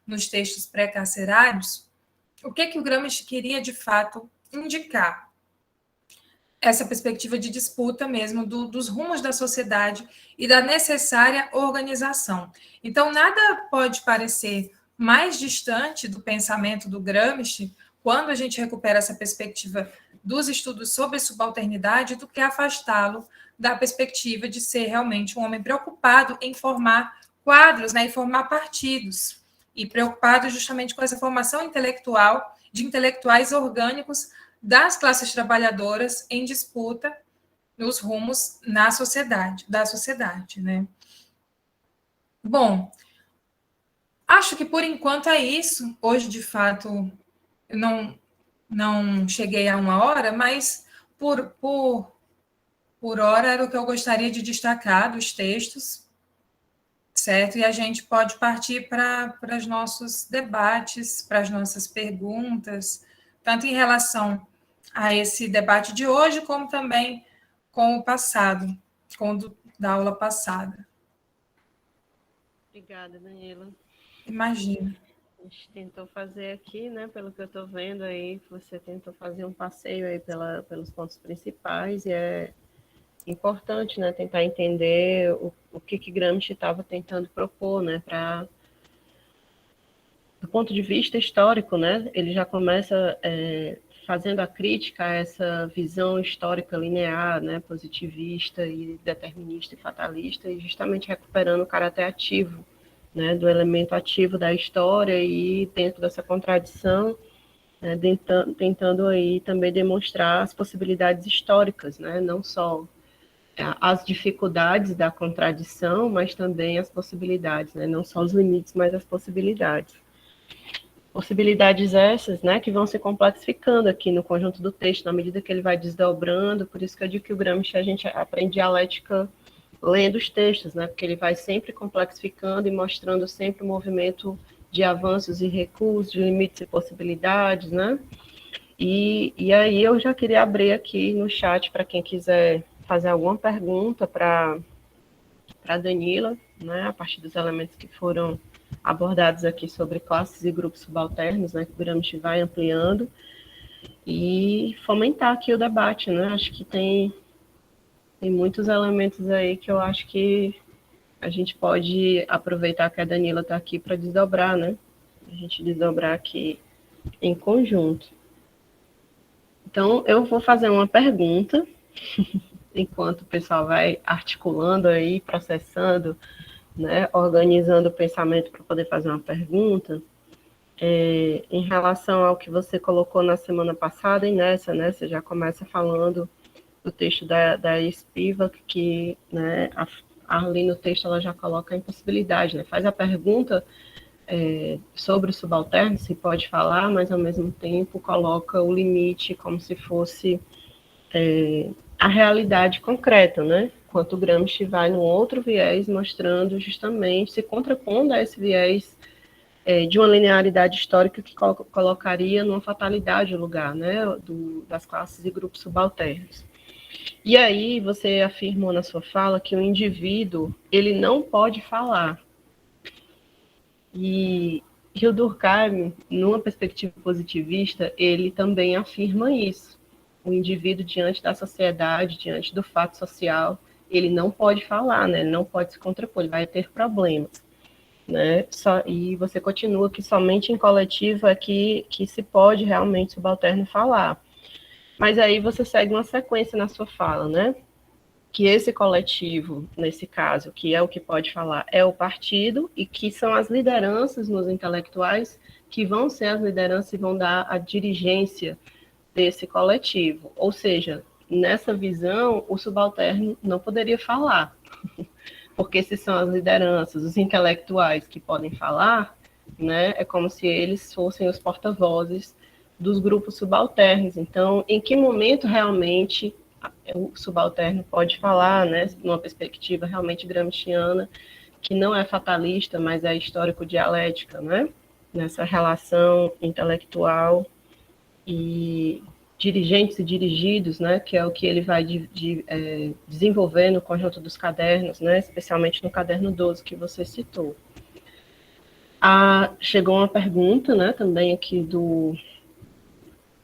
nos textos pré-carcerários, o que o Gramsci queria, de fato, indicar? Essa perspectiva de disputa mesmo dos rumos da sociedade e da necessária organização. Então, nada pode parecer mais distante do pensamento do Gramsci quando a gente recupera essa perspectiva dos estudos sobre subalternidade do que afastá-lo da perspectiva de ser realmente um homem preocupado em formar quadros, né, em formar partidos, e preocupado justamente com essa formação intelectual de intelectuais orgânicos das classes trabalhadoras em disputa nos rumos da sociedade, né? Bom, acho que por enquanto é isso. Hoje, de fato, eu não cheguei a 1 hora, mas por hora era o que eu gostaria de destacar dos textos, certo? E a gente pode partir para os nossos debates, para as nossas perguntas, tanto em relação a esse debate de hoje, como também com o passado, com o da aula passada. Obrigada, Daniela. Imagina. A gente tentou fazer aqui, né, pelo que eu estou vendo aí, você tentou fazer um passeio aí pelos pontos principais, e é importante, né, tentar entender o que Gramsci estava tentando propor, né, do ponto de vista histórico, né, ele já começa fazendo a crítica a essa visão histórica linear, né, positivista e determinista e fatalista, e justamente recuperando o caráter ativo, né, do elemento ativo da história, e dentro dessa contradição, né, tentando aí também demonstrar as possibilidades históricas, né, não só as dificuldades da contradição, mas também as possibilidades, né, não só os limites, mas as possibilidades. Possibilidades essas, né, que vão se complexificando aqui no conjunto do texto, na medida que ele vai desdobrando. Por isso que eu digo que o Gramsci, a gente aprende dialética lendo os textos, né, porque ele vai sempre complexificando e mostrando sempre o movimento de avanços e recuos, de limites e possibilidades, né. E aí eu já queria abrir aqui no chat para quem quiser fazer alguma pergunta para a Danila, né, a partir dos elementos que foram abordados aqui sobre classes e grupos subalternos, né, que o Gramsci vai ampliando, e fomentar aqui o debate, né, acho que tem muitos elementos aí que eu acho que a gente pode aproveitar que a Danila está aqui para desdobrar, né, a gente desdobrar aqui em conjunto. Então, eu vou fazer uma pergunta, enquanto o pessoal vai articulando aí, processando, né, organizando o pensamento para poder fazer uma pergunta, em relação ao que você colocou na semana passada, e nessa, né, você já começa falando do texto da Spivak, que, né, ali no texto ela já coloca a impossibilidade, né, faz a pergunta sobre o subalterno, se pode falar, mas ao mesmo tempo coloca o limite como se fosse a realidade concreta, né? Enquanto o Gramsci vai num outro viés, mostrando justamente, se contrapondo a esse viés de uma linearidade histórica que colocaria numa fatalidade o lugar, né, das classes e grupos subalternos. E aí você afirmou na sua fala que o indivíduo, ele não pode falar. E o Durkheim, numa perspectiva positivista, ele também afirma isso. O indivíduo diante da sociedade, diante do fato social, ele não pode falar, né? Ele não pode se contrapor, ele vai ter problemas, né? E você continua que somente em coletivo é que se pode realmente subalterno falar. Mas aí você segue uma sequência na sua fala, né? que esse coletivo, nesse caso, que é o que pode falar, é o partido, e que são as lideranças nos intelectuais que vão ser as lideranças e vão dar a dirigência desse coletivo. Ou seja, nessa visão, o subalterno não poderia falar, porque se são as lideranças, os intelectuais que podem falar, né, é como se eles fossem os porta-vozes dos grupos subalternos. Então, em que momento realmente o subalterno pode falar, né, numa perspectiva realmente gramsciana, que não é fatalista, mas é histórico-dialética, né, nessa relação intelectual e dirigentes e dirigidos, né, que é o que ele vai desenvolver no conjunto dos cadernos, né, especialmente no caderno 12 que você citou. Chegou uma pergunta, né, também aqui do,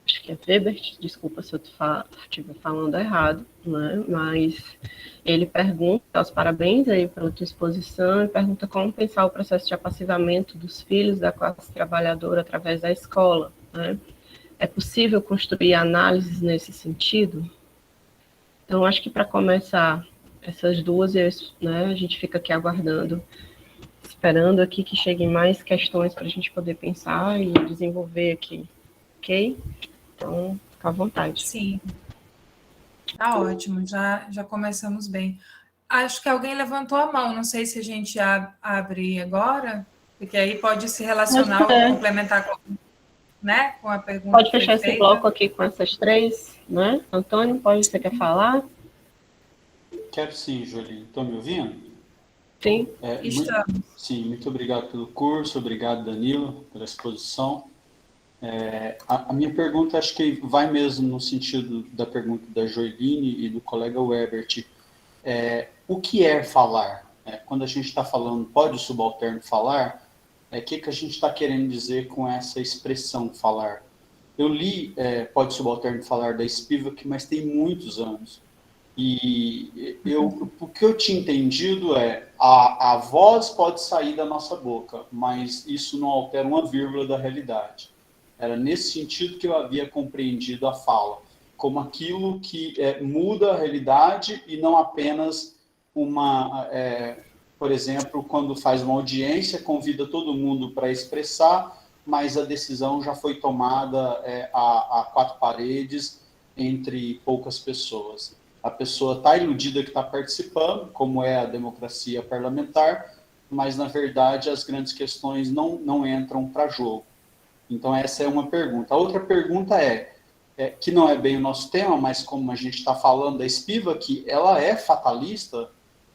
acho que é Weber, desculpa se eu estiver falando errado, né, mas ele pergunta, os parabéns aí pela tua exposição, e pergunta como pensar o processo de apassivamento dos filhos da classe trabalhadora através da escola, né? É possível construir análises nesse sentido? Então, acho que para começar essas duas, né, a gente fica aqui aguardando, esperando aqui que cheguem mais questões para a gente poder pensar e desenvolver aqui, ok? Então, fica à vontade. Sim, tá ótimo, já começamos bem. Acho que alguém levantou a mão, não sei se a gente abre agora, porque aí pode se relacionar ou complementar com, né, com a pergunta pode que foi fechar esse feita. bloco aqui com essas três, né? Antônio, você quer falar? Quero sim, Jolie. Estão me ouvindo? Sim. Sim, muito obrigado pelo curso, obrigado, Danilo, pela exposição. A minha pergunta acho que vai mesmo no sentido da pergunta da Joeline e do colega Webert. O que é falar? Quando a gente está falando, pode o subalterno falar? O que a gente está querendo dizer com essa expressão falar? Eu li Pode o Subalterno Falar da Spivak, mas tem muitos anos. E o que eu tinha entendido a voz pode sair da nossa boca, mas isso não altera uma vírgula da realidade. Era nesse sentido que eu havia compreendido a fala, como aquilo que muda a realidade e não apenas por exemplo, quando faz uma audiência, convida todo mundo para expressar, mas a decisão já foi tomada a quatro paredes, entre poucas pessoas. A pessoa está iludida que está participando, como é a democracia parlamentar, mas, na verdade, as grandes questões não entram para jogo. Então, essa é uma pergunta. A outra pergunta que não é bem o nosso tema, mas como a gente está falando da Spivak, ela é fatalista.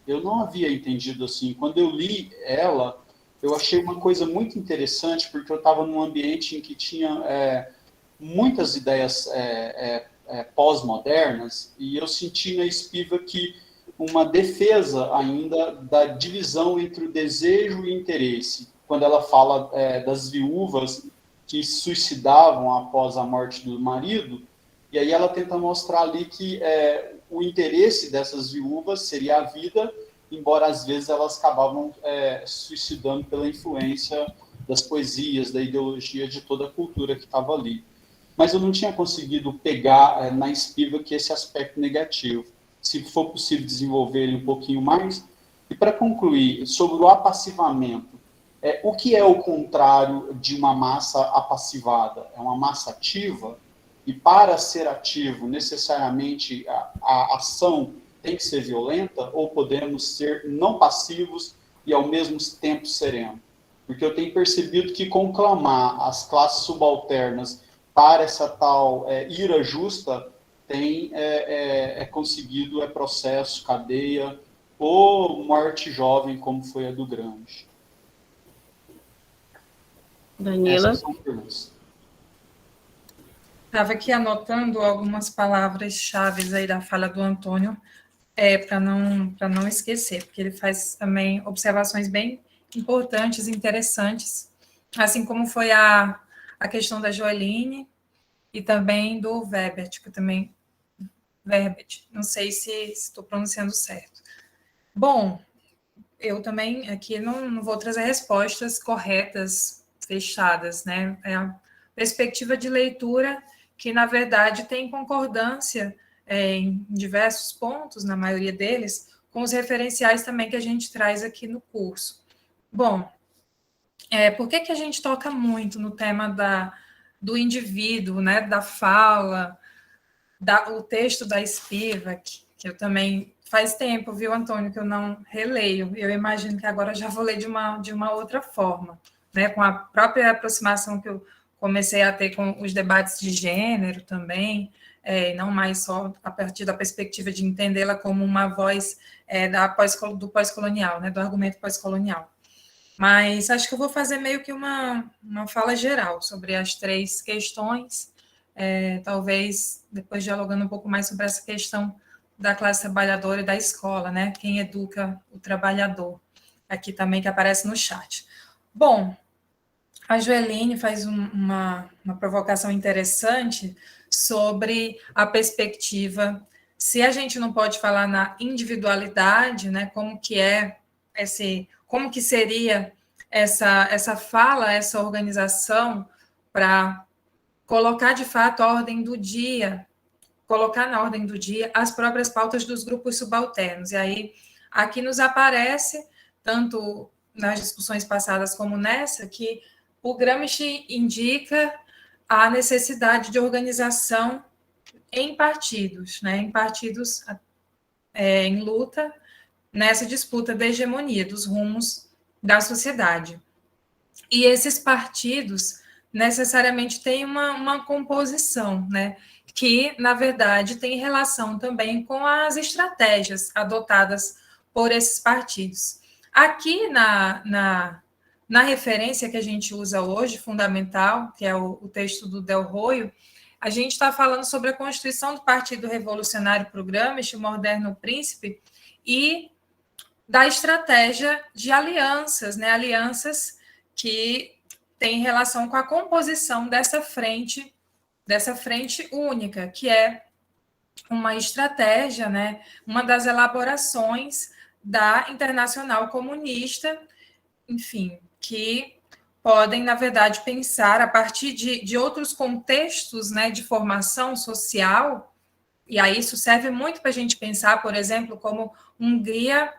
Eu não havia entendido assim. Quando eu li ela, eu achei uma coisa muito interessante, porque eu estava num ambiente em que tinha muitas ideias pós-modernas, e eu senti na Spivak uma defesa ainda da divisão entre o desejo e o interesse. Quando ela fala das viúvas que se suicidavam após a morte do marido, e aí ela tenta mostrar ali que o interesse dessas viúvas seria a vida, embora às vezes elas acabavam se suicidando pela influência das poesias, da ideologia, de toda a cultura que estava ali. Mas eu não tinha conseguido pegar na Spivak esse aspecto negativo. Se for possível desenvolver ele um pouquinho mais. E para concluir, sobre o apassivamento, o que é o contrário de uma massa apassivada? É uma massa ativa? E para ser ativo, necessariamente a ação tem que ser violenta? Ou podemos ser não passivos e ao mesmo tempo serenos? Porque eu tenho percebido que conclamar as classes subalternas para essa tal ira justa tem conseguido processo, cadeia ou morte jovem, como foi a do Gramsci. Danila? Essas são perguntas. Estava aqui anotando algumas palavras-chave aí da fala do Antônio, para não esquecer, porque ele faz também observações bem importantes, interessantes, assim como foi a questão da Joeline e também do Webert, que também Verbet, não sei se estou pronunciando certo. Bom, eu também aqui não vou trazer respostas corretas, fechadas, né? É a perspectiva de leitura que, na verdade, tem concordância em diversos pontos, na maioria deles, com os referenciais também que a gente traz aqui no curso. Bom, por que a gente toca muito no tema do indivíduo, né, da fala, o texto da Spivak, que eu também faz tempo, viu, Antônio, que eu não releio. Eu imagino que agora já vou ler de uma outra forma, né, com a própria aproximação que eu comecei a ter com os debates de gênero também, não mais só a partir da perspectiva de entendê-la como uma voz do pós-colonial, né, do argumento pós-colonial. Mas acho que eu vou fazer meio que uma fala geral sobre as três questões, talvez depois dialogando um pouco mais sobre essa questão da classe trabalhadora e da escola, né? Quem educa o trabalhador, aqui também que aparece no chat. Bom, a Joeline faz uma provocação interessante sobre a perspectiva, se a gente não pode falar na individualidade, né? Como que seria essa fala, essa organização para colocar de fato a ordem do dia, colocar na ordem do dia as próprias pautas dos grupos subalternos. E aí, aqui nos aparece, tanto nas discussões passadas como nessa, que o Gramsci indica a necessidade de organização em partidos, né, em partidos em luta, nessa disputa da hegemonia, dos rumos da sociedade. E esses partidos necessariamente têm uma composição, né, que, na verdade, tem relação também com as estratégias adotadas por esses partidos. Aqui, na referência que a gente usa hoje, fundamental, que é o texto do Del Roio, a gente está falando sobre a constituição do Partido Revolucionário para o Gramsci, o Moderno Príncipe, e da estratégia de alianças, né? Alianças que têm relação com a composição dessa frente única, que é uma estratégia, né? Uma das elaborações da Internacional Comunista, enfim, que podem, na verdade, pensar a partir de outros contextos, né, de formação social, e aí isso serve muito para a gente pensar, por exemplo, como um guia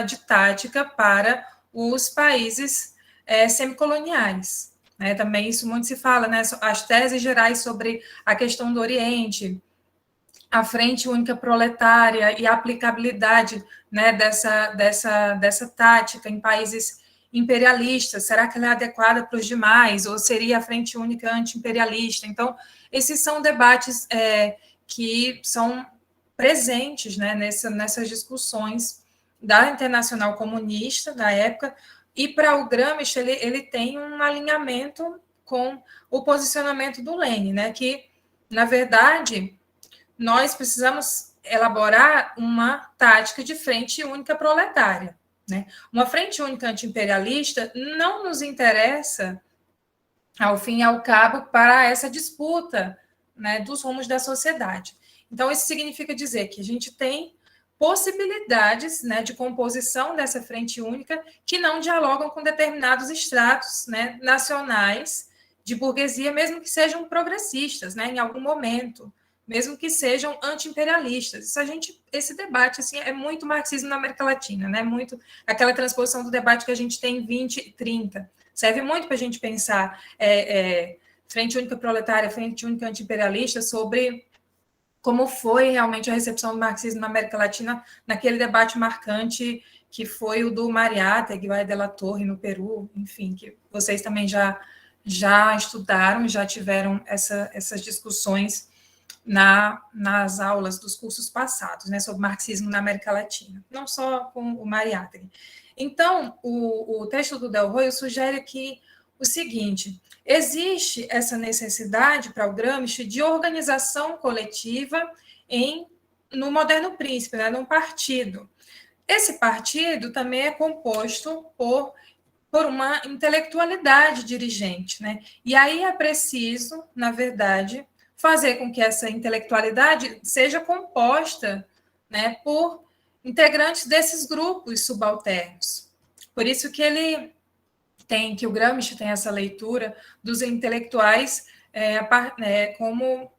de tática para os países semicoloniais. Né? Também isso muito se fala, né? As teses gerais sobre a questão do Oriente, a Frente Única Proletária e a aplicabilidade, né, dessa tática em países imperialistas. Será que ela é adequada para os demais? Ou seria a Frente Única anti-imperialista? Então, esses são debates que são presentes, né, nessas discussões da Internacional Comunista da época, e para o Gramsci ele tem um alinhamento com o posicionamento do Lenin, né, que, na verdade, nós precisamos elaborar uma tática de frente única proletária. Né? Uma frente única anti-imperialista não nos interessa, ao fim e ao cabo, para essa disputa, né, dos rumos da sociedade. Então, isso significa dizer que a gente tem possibilidades, né, de composição dessa frente única que não dialogam com determinados estratos, né, nacionais de burguesia, mesmo que sejam progressistas, né, em algum momento, mesmo que sejam anti-imperialistas. Esse debate assim, é muito marxismo na América Latina, né, muito aquela transposição do debate que a gente tem em 20 e 30. Serve muito para a gente pensar frente única proletária, frente única anti-imperialista, sobre como foi realmente a recepção do marxismo na América Latina naquele debate marcante que foi o do Mariátegui, Guevara de la Torre, no Peru, enfim, que vocês também já estudaram, já tiveram essas discussões nas aulas dos cursos passados, né, sobre marxismo na América Latina, não só com o Mariátegui. Então, o texto do Del Roio sugere aqui o seguinte: existe essa necessidade para o Gramsci de organização coletiva no Moderno Príncipe, né, num partido. Esse partido também é composto por uma intelectualidade dirigente, né? E aí é preciso, na verdade, fazer com que essa intelectualidade seja composta, né, por integrantes desses grupos subalternos. Por isso que o Gramsci tem essa leitura dos intelectuais como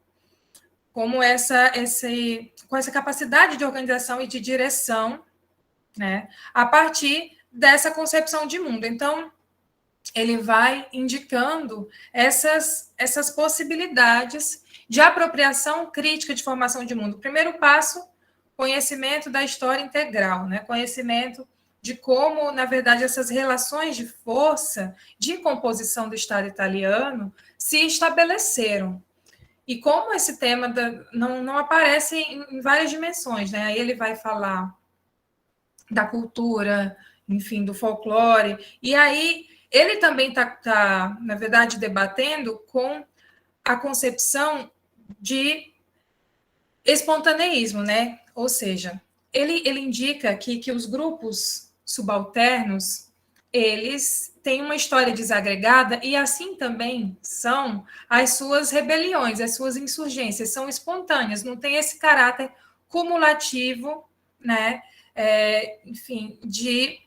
com essa capacidade de organização e de direção, né, a partir dessa concepção de mundo. Então, ele vai indicando essas possibilidades de apropriação crítica de formação de mundo. O primeiro passo, conhecimento da história integral, né? Conhecimento de como, na verdade, essas relações de força de composição do Estado italiano se estabeleceram. E como esse tema não aparece em várias dimensões, né? Aí ele vai falar da cultura, enfim, do folclore, e aí ele também está, na verdade, debatendo com a concepção de espontaneísmo, né? Ou seja, ele indica que os grupos subalternos, eles têm uma história desagregada e assim também são as suas rebeliões, as suas insurgências, são espontâneas, não tem esse caráter cumulativo, né? Enfim, de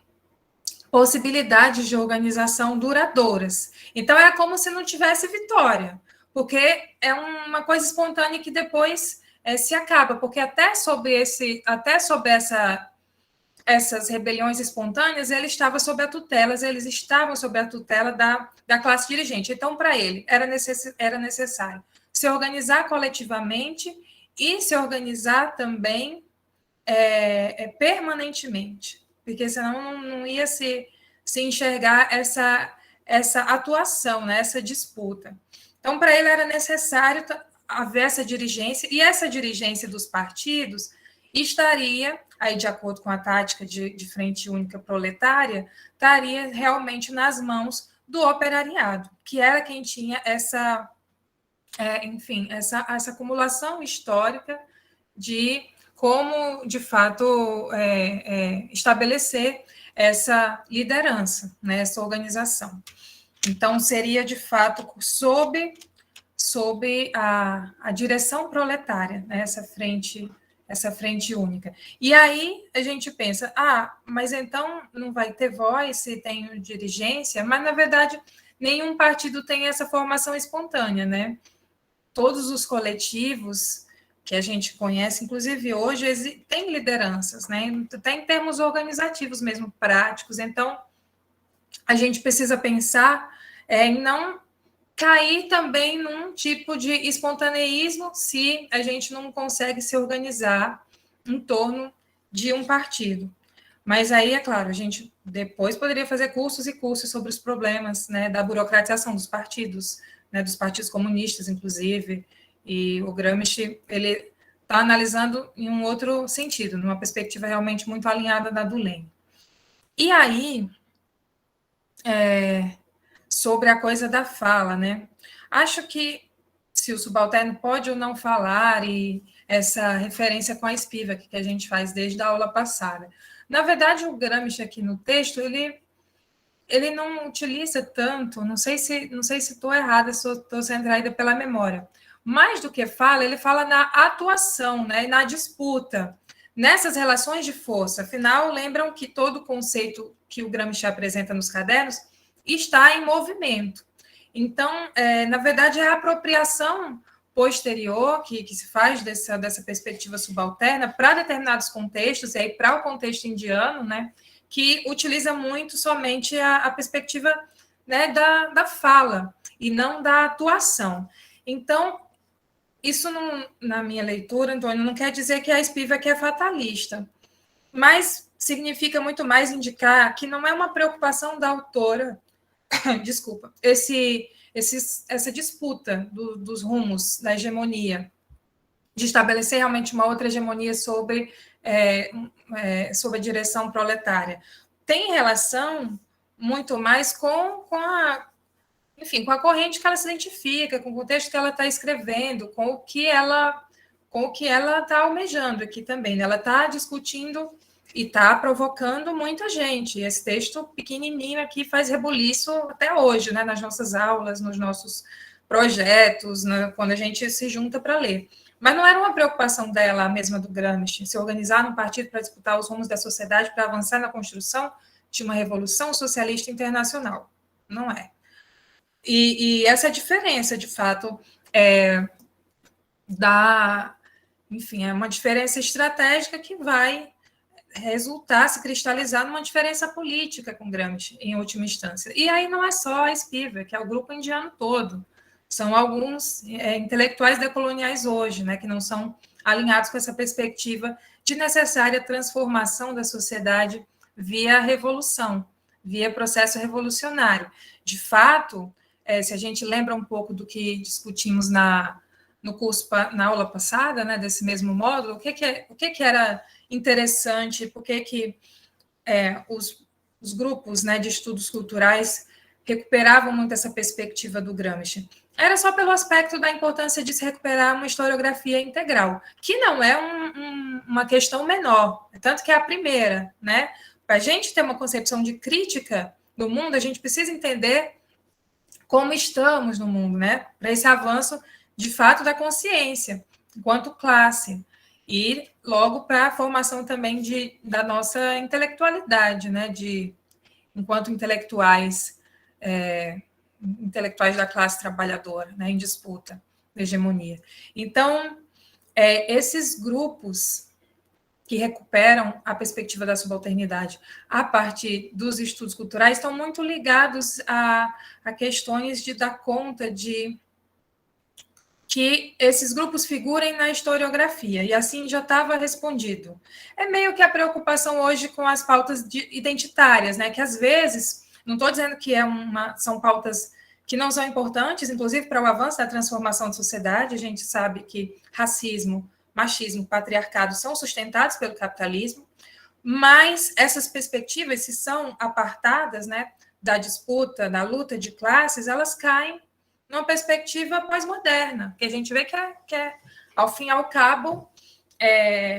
possibilidades de organização duradouras. Então, é como se não tivesse vitória, porque é uma coisa espontânea que depois se acaba, porque até sobre essas rebeliões espontâneas, eles estavam sob a tutela da classe dirigente. Então, para ele, era necessário se organizar coletivamente e se organizar também permanentemente, porque senão não ia se enxergar essa atuação, né, essa disputa. Então, para ele era necessário haver essa dirigência, e essa dirigência dos partidos estaria, aí de acordo com a tática de frente única proletária, estaria realmente nas mãos do operariado, que era quem tinha essa acumulação histórica de como, de fato, estabelecer essa liderança, né, essa organização. Então, seria, de fato, sob a direção proletária, né, essa frente única. E aí a gente pensa, mas então não vai ter voz se tem dirigência? Mas, na verdade, nenhum partido tem essa formação espontânea, né? Todos os coletivos que a gente conhece, inclusive hoje, tem lideranças, né? Até em termos organizativos mesmo, práticos. Então, a gente precisa pensar em não cair também num tipo de espontaneísmo se a gente não consegue se organizar em torno de um partido. Mas aí, é claro, a gente depois poderia fazer cursos e cursos sobre os problemas, né, da burocratização dos partidos, né, dos partidos comunistas, inclusive, e o Gramsci, ele está analisando em um outro sentido, numa perspectiva realmente muito alinhada da do Lenin. E aí, sobre a coisa da fala, né? Acho que se o subalterno pode ou não falar, e essa referência com a Spivak que a gente faz desde a aula passada. Na verdade, o Gramsci aqui no texto, ele não utiliza tanto, não sei se estou errada, se estou sendo traída pela memória. Mais do que fala, ele fala na atuação, né, na disputa, nessas relações de força. Afinal, lembram que todo o conceito que o Gramsci apresenta nos cadernos está em movimento. Então, na verdade, é a apropriação posterior que se faz dessa perspectiva subalterna para determinados contextos, e aí para o contexto indiano, né, que utiliza muito somente a perspectiva, né, da fala e não da atuação. Então, isso, na minha leitura, Antônio, não quer dizer que a Spivak é fatalista, mas significa muito mais indicar que não é uma preocupação da autora, desculpa, essa disputa dos rumos da hegemonia, de estabelecer realmente uma outra hegemonia sobre a direção proletária. Tem relação muito mais com a corrente que ela se identifica, com o contexto que ela está escrevendo, com o que ela está almejando aqui também. Ela está discutindo e está provocando muita gente. Esse texto pequenininho aqui faz rebuliço até hoje, né, nas nossas aulas, nos nossos projetos, né, quando a gente se junta para ler. Mas não era uma preocupação dela, a mesma do Gramsci, se organizar num partido para disputar os rumos da sociedade, para avançar na construção de uma revolução socialista internacional. Não é. E essa diferença, de fato, enfim, é uma diferença estratégica que vai resultar, se cristalizar numa diferença política com Gramsci, em última instância. E aí não é só a Spivak, que é o grupo indiano todo. São alguns intelectuais decoloniais hoje, né, que não são alinhados com essa perspectiva de necessária transformação da sociedade via revolução, via processo revolucionário. De fato, se a gente lembra um pouco do que discutimos no curso, na aula passada, né, desse mesmo módulo, o que era interessante, por que os grupos, né, de estudos culturais recuperavam muito essa perspectiva do Gramsci. Era só pelo aspecto da importância de se recuperar uma historiografia integral, que não é uma questão menor, tanto que é a primeira, né? Para a gente ter uma concepção de crítica do mundo, a gente precisa entender como estamos no mundo, né? Para esse avanço, de fato, da consciência, enquanto classe, e logo para a formação também da nossa intelectualidade, né? Enquanto intelectuais da classe trabalhadora, né? Em disputa da hegemonia. Então, esses grupos que recuperam a perspectiva da subalternidade a partir dos estudos culturais estão muito ligados a questões de dar conta de que esses grupos figurem na historiografia, e assim já estava respondido. É meio que a preocupação hoje com as pautas identitárias, né, que às vezes, não estou dizendo que são pautas que não são importantes, inclusive para o avanço da transformação da sociedade, a gente sabe que racismo, machismo, patriarcado são sustentados pelo capitalismo, mas essas perspectivas, se são apartadas, né, da disputa, da luta de classes, elas caem numa perspectiva pós-moderna, que a gente vê que ao fim e ao cabo,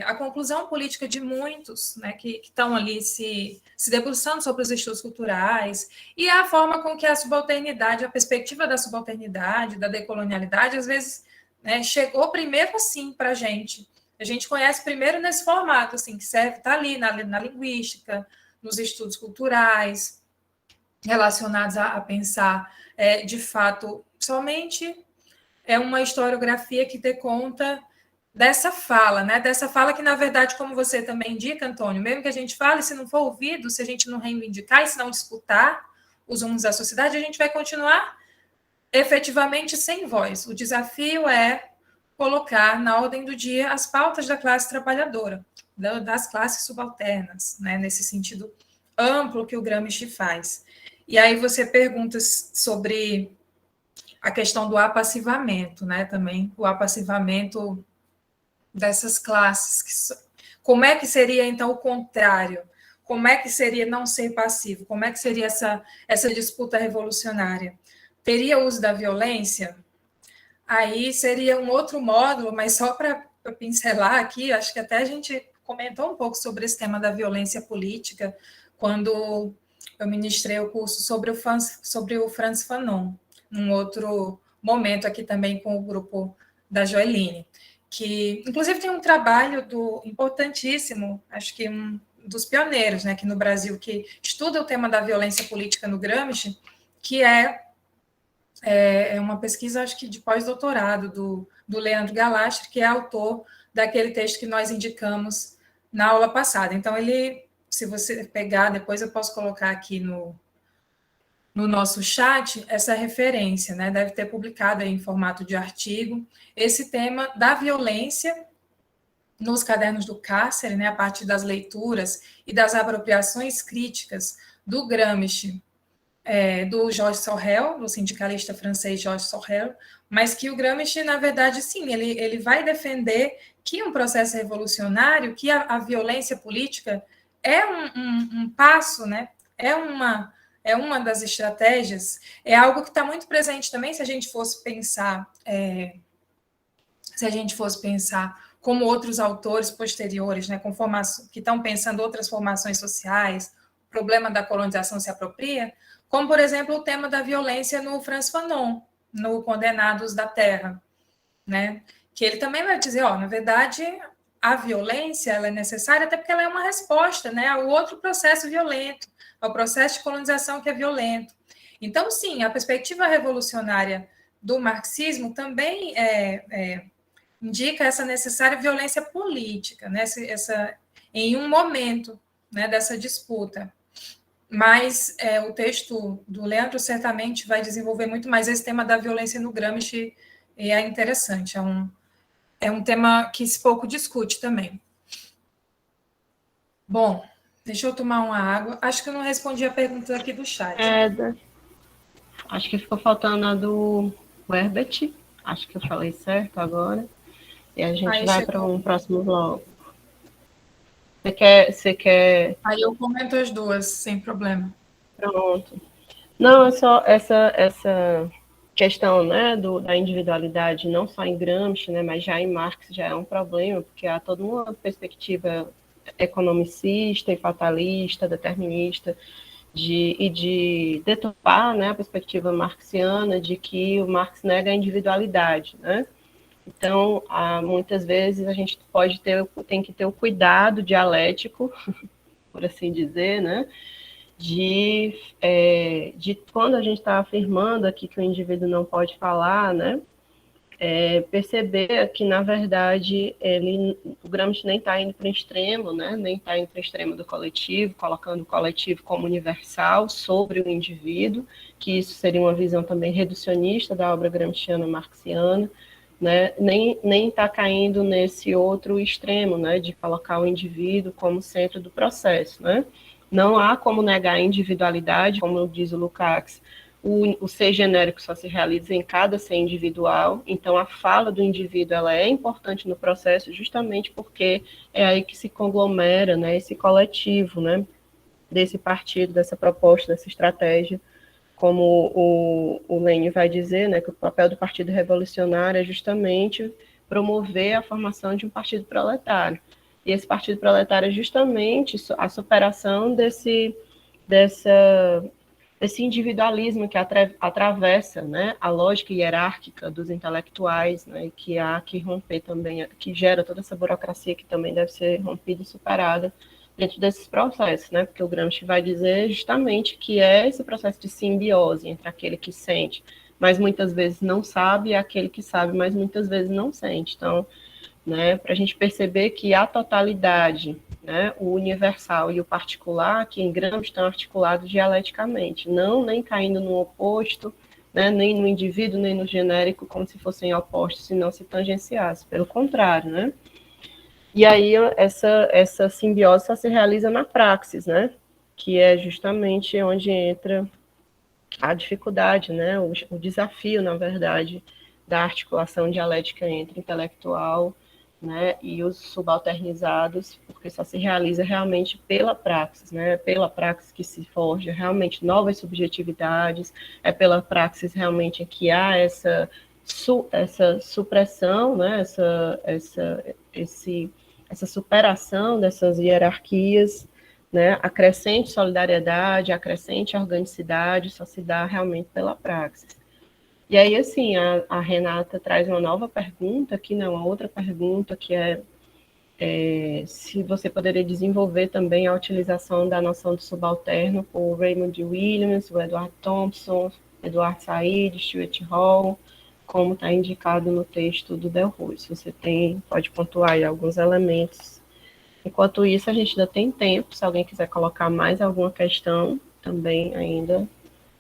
a conclusão política de muitos, né, que estão ali se debruçando sobre os estudos culturais, e a forma com que a subalternidade, a perspectiva da subalternidade, da decolonialidade, às vezes, né, chegou primeiro assim para a gente. A gente conhece primeiro nesse formato, assim, que serve, está ali na linguística, nos estudos culturais, relacionados a pensar, de fato, somente uma historiografia que dê conta dessa fala, né? Dessa fala que, na verdade, como você também indica, Antônio, mesmo que a gente fale, se não for ouvido, se a gente não reivindicar e se não disputar os rumos da sociedade, a gente vai continuar efetivamente sem voz. O desafio é colocar na ordem do dia as pautas da classe trabalhadora, das classes subalternas, né? Nesse sentido amplo que o Gramsci faz. E aí você pergunta sobre a questão do apassivamento, né? Também o apassivamento dessas classes. Como é que seria, então, o contrário? Como é que seria não ser passivo? Como é que seria essa disputa revolucionária? Teria uso da violência? Aí seria um outro módulo, mas só para pincelar aqui, acho que até a gente comentou um pouco sobre esse tema da violência política, quando eu ministrei o curso sobre o Frantz Fanon, num outro momento aqui também com o grupo da Joeline, que inclusive tem um trabalho importantíssimo, acho que um dos pioneiros, né, aqui no Brasil, que estuda o tema da violência política no Gramsci, que é uma pesquisa, acho que de pós-doutorado, do Leandro Gallastre, que é autor daquele texto que nós indicamos na aula passada. Então, se você pegar, depois eu posso colocar aqui no nosso chat essa referência, né? Deve ter publicado aí em formato de artigo, esse tema da violência nos cadernos do cárcere, né? A partir das leituras e das apropriações críticas do Gramsci, do Georges Sorel, do sindicalista francês Georges Sorel, mas que o Gramsci, na verdade, sim, ele vai defender que um processo revolucionário, que a violência política é um passo, né? É uma das estratégias, é algo que está muito presente também, se a gente fosse pensar como outros autores posteriores, né, que estão pensando outras formações sociais, o problema da colonização se apropria, como, por exemplo, o tema da violência no Frantz Fanon, no Condenados da Terra, né, que ele também vai dizer, na verdade, a violência ela é necessária até porque ela é uma resposta, né, ao outro processo violento, ao processo de colonização que é violento. Então, sim, a perspectiva revolucionária do marxismo também indica essa necessária violência política, né, em um momento, né, dessa disputa. Mas o texto do Leandro certamente vai desenvolver muito mais esse tema da violência no Gramsci, e é interessante, é um tema que se pouco discute também. Bom, deixa eu tomar uma água. Acho que eu não respondi a pergunta aqui do chat. Acho que ficou faltando a do Herbert. Acho que eu falei certo agora. E a gente vai para um próximo bloco. Você quer... Aí eu comento as duas, sem problema. Pronto. Não, é só essa questão, né, da individualidade, não só em Gramsci, né, mas já em Marx já é um problema, porque há toda uma perspectiva economicista e fatalista, determinista, de deturpar, né, a perspectiva marxiana de que o Marx nega a individualidade, né? Então, muitas vezes a gente tem que ter o cuidado dialético, por assim dizer, né, de quando a gente está afirmando aqui que o indivíduo não pode falar, né, perceber que, na verdade, o Gramsci nem está indo para o extremo, né, nem está indo para o extremo do coletivo, colocando o coletivo como universal sobre o indivíduo, que isso seria uma visão também reducionista da obra gramsciana marxiana, né, nem está caindo nesse outro extremo, né, de colocar o indivíduo como centro do processo, né. Não há como negar a individualidade, como diz o Lukács, o ser genérico só se realiza em cada ser individual, então a fala do indivíduo ela é importante no processo justamente porque é aí que se conglomera, né, esse coletivo, né, desse partido, dessa proposta, dessa estratégia, como o Lênin vai dizer, né, que o papel do Partido Revolucionário é justamente promover a formação de um partido proletário. E esse partido proletário é justamente a superação desse individualismo que atravessa, né, a lógica hierárquica dos intelectuais, né, que há que romper também, que gera toda essa burocracia que também deve ser rompida e superada dentro desses processos, né, porque o Gramsci vai dizer justamente que é esse processo de simbiose entre aquele que sente, mas muitas vezes não sabe, e aquele que sabe, mas muitas vezes não sente. Então, né, para a gente perceber que a totalidade, né, o universal e o particular, que em Gramsci estão articulados dialeticamente, não nem caindo no oposto, né, nem no indivíduo, nem no genérico, como se fossem opostos, se não se tangenciassem, pelo contrário, né. E aí essa simbiose só se realiza na praxis, né, que é justamente onde entra a dificuldade, né, o desafio, na verdade, da articulação dialética entre intelectual, né, e os subalternizados, porque só se realiza realmente pela praxis, né, pela praxis que se forja realmente novas subjetividades, é pela praxis realmente que há essa supressão, né, essa superação dessas hierarquias, né, a crescente solidariedade, a crescente organicidade só se dá realmente pela praxis. E aí, assim, a Renata traz uma nova pergunta aqui, né, uma outra pergunta que é se você poderia desenvolver também a utilização da noção de subalterno por Raymond Williams, o Edward Thompson, Edward Said, Stuart Hall, como está indicado no texto do Delruz. Se você pode pontuar aí alguns elementos. Enquanto isso, a gente ainda tem tempo, se alguém quiser colocar mais alguma questão, também ainda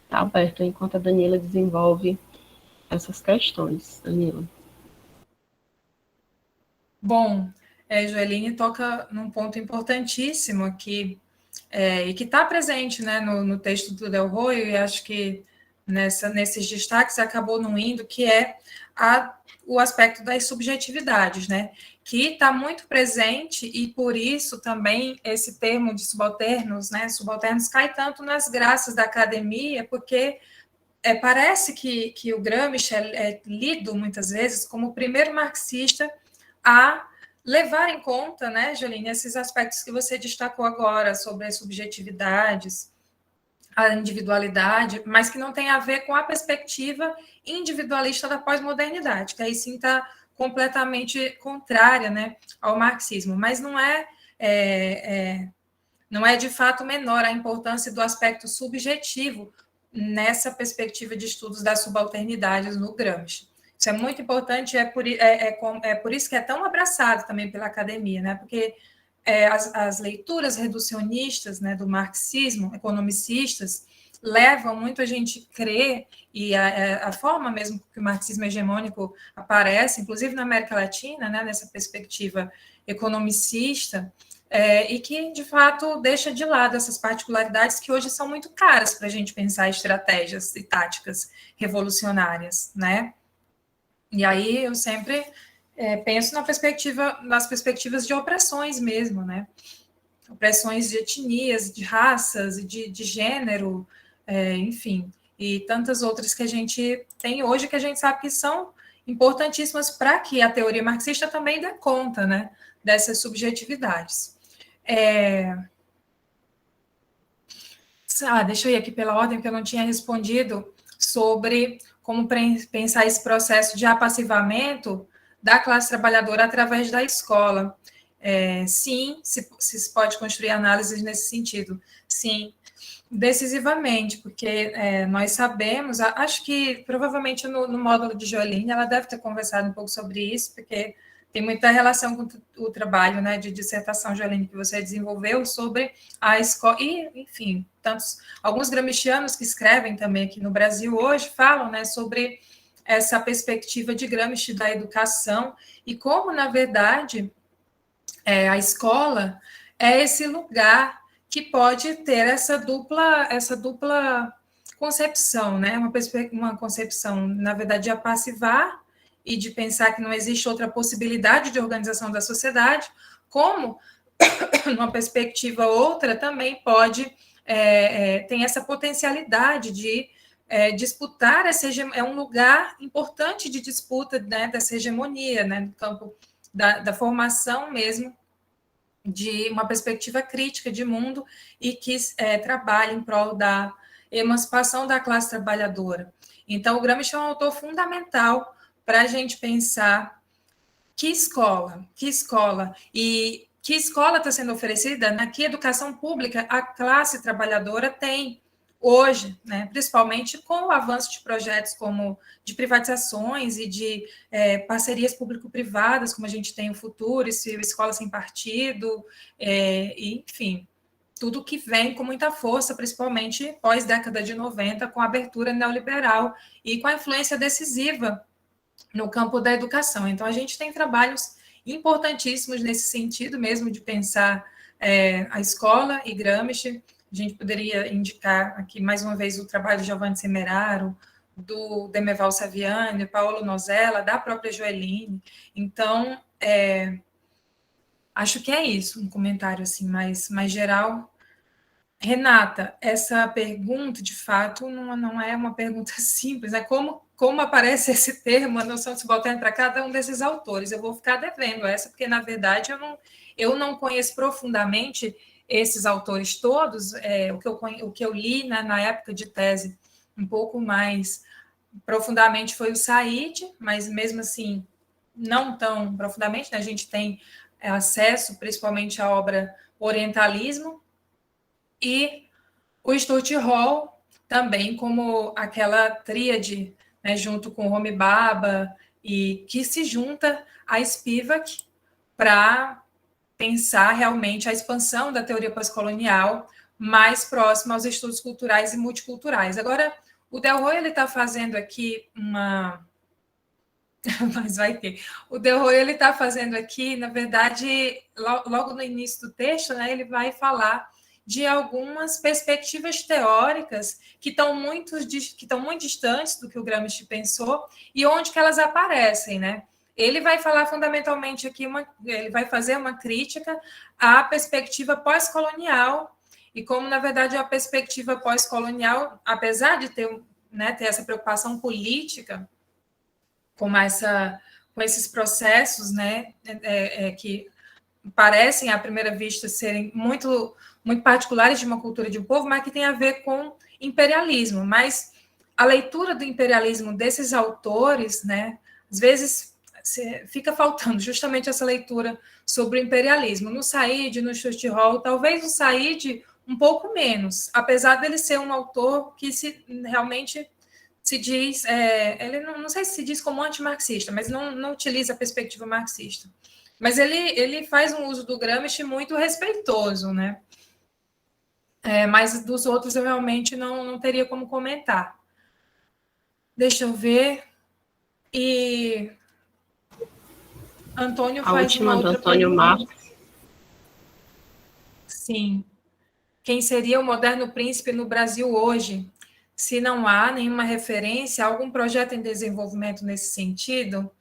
está aberto, enquanto a Danila desenvolve essas questões. Danila. Bom, Joeline toca num ponto importantíssimo aqui, e que está presente, né, no texto do Delruz, e acho que nesses destaques acabou não indo, que é o aspecto das subjetividades, né, que está muito presente, e por isso também esse termo de subalternos, né, subalternos cai tanto nas graças da academia, porque parece que o Gramsci é lido muitas vezes como o primeiro marxista a levar em conta, né, Joline, esses aspectos que você destacou agora sobre as subjetividades, a individualidade, mas que não tem a ver com a perspectiva individualista da pós-modernidade, que aí sim está completamente contrária, né, ao marxismo, mas não é de fato menor a importância do aspecto subjetivo nessa perspectiva de estudos das subalternidades no Gramsci. Isso é muito importante, é por isso que é tão abraçado também pela academia, né? Porque as leituras reducionistas, né, do marxismo, economicistas, levam muito a gente crer, e a forma mesmo que o marxismo hegemônico aparece, inclusive na América Latina, né, nessa perspectiva economicista, e que, de fato, deixa de lado essas particularidades que hoje são muito caras para a gente pensar estratégias e táticas revolucionárias, né? E aí eu sempre penso nas perspectivas de opressões mesmo, né? Opressões de etnias, de raças, de gênero, enfim, e tantas outras que a gente tem hoje que a gente sabe que são importantíssimas para que a teoria marxista também dê conta, né, dessas subjetividades. Deixa eu ir aqui pela ordem, que eu não tinha respondido sobre como pensar esse processo de apassivamento da classe trabalhadora através da escola. Sim, se pode construir análises nesse sentido. Sim, decisivamente, porque nós sabemos, acho que provavelmente no módulo de Joeline ela deve ter conversado um pouco sobre isso, porque tem muita relação com o trabalho, né, de dissertação, Joeline, que você desenvolveu sobre a escola, e, enfim, alguns gramscianos que escrevem também aqui no Brasil hoje falam, né, sobre essa perspectiva de Gramsci da educação e como, na verdade, a escola é esse lugar que pode ter essa dupla concepção, né? Uma concepção, na verdade, de apassivar e de pensar que não existe outra possibilidade de organização da sociedade, como, numa perspectiva outra, também pode tem essa potencialidade de disputar é um lugar importante de disputa, né, dessa hegemonia, né, no campo da formação mesmo de uma perspectiva crítica de mundo e que trabalha em prol da emancipação da classe trabalhadora. Então, o Gramsci é um autor fundamental para a gente pensar que escola e que escola está sendo oferecida, né? Que educação pública a classe trabalhadora tem hoje, né? Principalmente com o avanço de projetos como de privatizações e de parcerias público-privadas, como a gente tem o Futuro, Escola Sem Partido, enfim, tudo que vem com muita força, principalmente pós-década de 90, com a abertura neoliberal e com a influência decisiva no campo da educação. Então, a gente tem trabalhos importantíssimos nesse sentido mesmo, de pensar a escola e Gramsci. A gente poderia indicar aqui, mais uma vez, o trabalho de Giovanni Semeraro, do Demeval Saviani, Paolo Nozella, da própria Joeline. Então, acho que é isso, um comentário assim mais geral. Renata, essa pergunta, de fato, não é uma pergunta simples, né? Como aparece esse termo, a noção de subalterno para cada um desses autores? Eu vou ficar devendo essa, porque, na verdade, eu não conheço profundamente esses autores todos. O que eu li, né, na época de tese, um pouco mais profundamente, foi o Said, mas, mesmo assim, não tão profundamente, né? A gente tem acesso, principalmente, à obra Orientalismo, e o Stuart Hall também como aquela tríade, né, junto com Homi Bhabha, e que se junta a Spivak para pensar realmente a expansão da teoria pós-colonial mais próxima aos estudos culturais e multiculturais. Agora, o Delroy está fazendo aqui uma... Mas vai ter. O Delroy está fazendo aqui, na verdade, logo no início do texto, né, ele vai falar de algumas perspectivas teóricas que estão muito distantes do que o Gramsci pensou e onde que elas aparecem, né? Ele vai falar fundamentalmente aqui, ele vai fazer uma crítica à perspectiva pós-colonial e como, na verdade, a perspectiva pós-colonial, apesar de ter essa preocupação política com esses processos, né, que parecem, à primeira vista, serem muito particulares de uma cultura de um povo, mas que tem a ver com imperialismo. Mas a leitura do imperialismo desses autores, né, às vezes fica faltando justamente essa leitura sobre o imperialismo. No Said, no Stuart Hall, talvez o Said um pouco menos, apesar dele ser um autor que realmente se diz, ele não sei se se diz como antimarxista, mas não utiliza a perspectiva marxista. Mas ele faz um uso do Gramsci muito respeitoso, né? Mas dos outros eu realmente não teria como comentar. Deixa eu ver. E Antônio A faz última uma do outra Antônio pergunta. Marcos. Sim. Quem seria o moderno príncipe no Brasil hoje? Se não há nenhuma referência, algum projeto em desenvolvimento nesse sentido?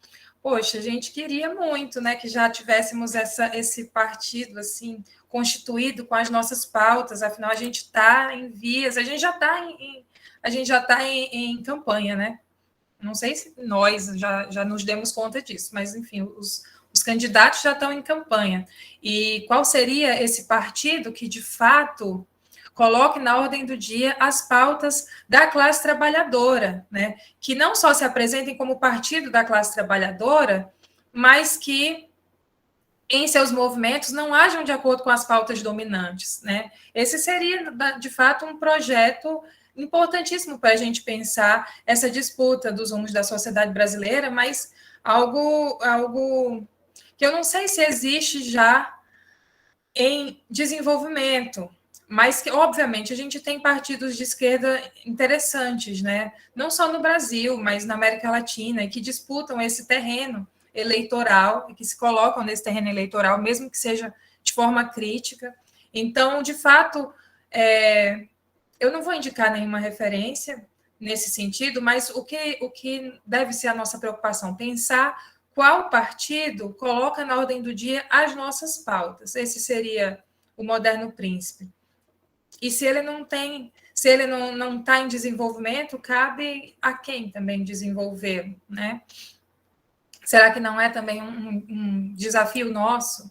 Poxa, a gente queria muito, né, que já tivéssemos esse partido assim constituído com as nossas pautas. Afinal, a gente está em vias, a gente já está em campanha, né? Não sei se nós já nos demos conta disso, mas enfim, os candidatos já estão em campanha. E qual seria esse partido que de fato coloque na ordem do dia as pautas da classe trabalhadora, né? Que não só se apresentem como partido da classe trabalhadora, mas que em seus movimentos não hajam de acordo com as pautas dominantes, né? Esse seria, de fato, um projeto importantíssimo para a gente pensar essa disputa dos rumos da sociedade brasileira, mas algo que eu não sei se existe já em desenvolvimento, mas que, obviamente, a gente tem partidos de esquerda interessantes, né? Não só no Brasil, mas na América Latina, e que disputam esse terreno eleitoral, e que se colocam nesse terreno eleitoral, mesmo que seja de forma crítica. Então, de fato, eu não vou indicar nenhuma referência nesse sentido, mas o que deve ser a nossa preocupação? Pensar qual partido coloca na ordem do dia as nossas pautas. Esse seria o moderno príncipe. E se ele não está em desenvolvimento, cabe a quem também desenvolvê-lo, né? Será que não é também um desafio nosso?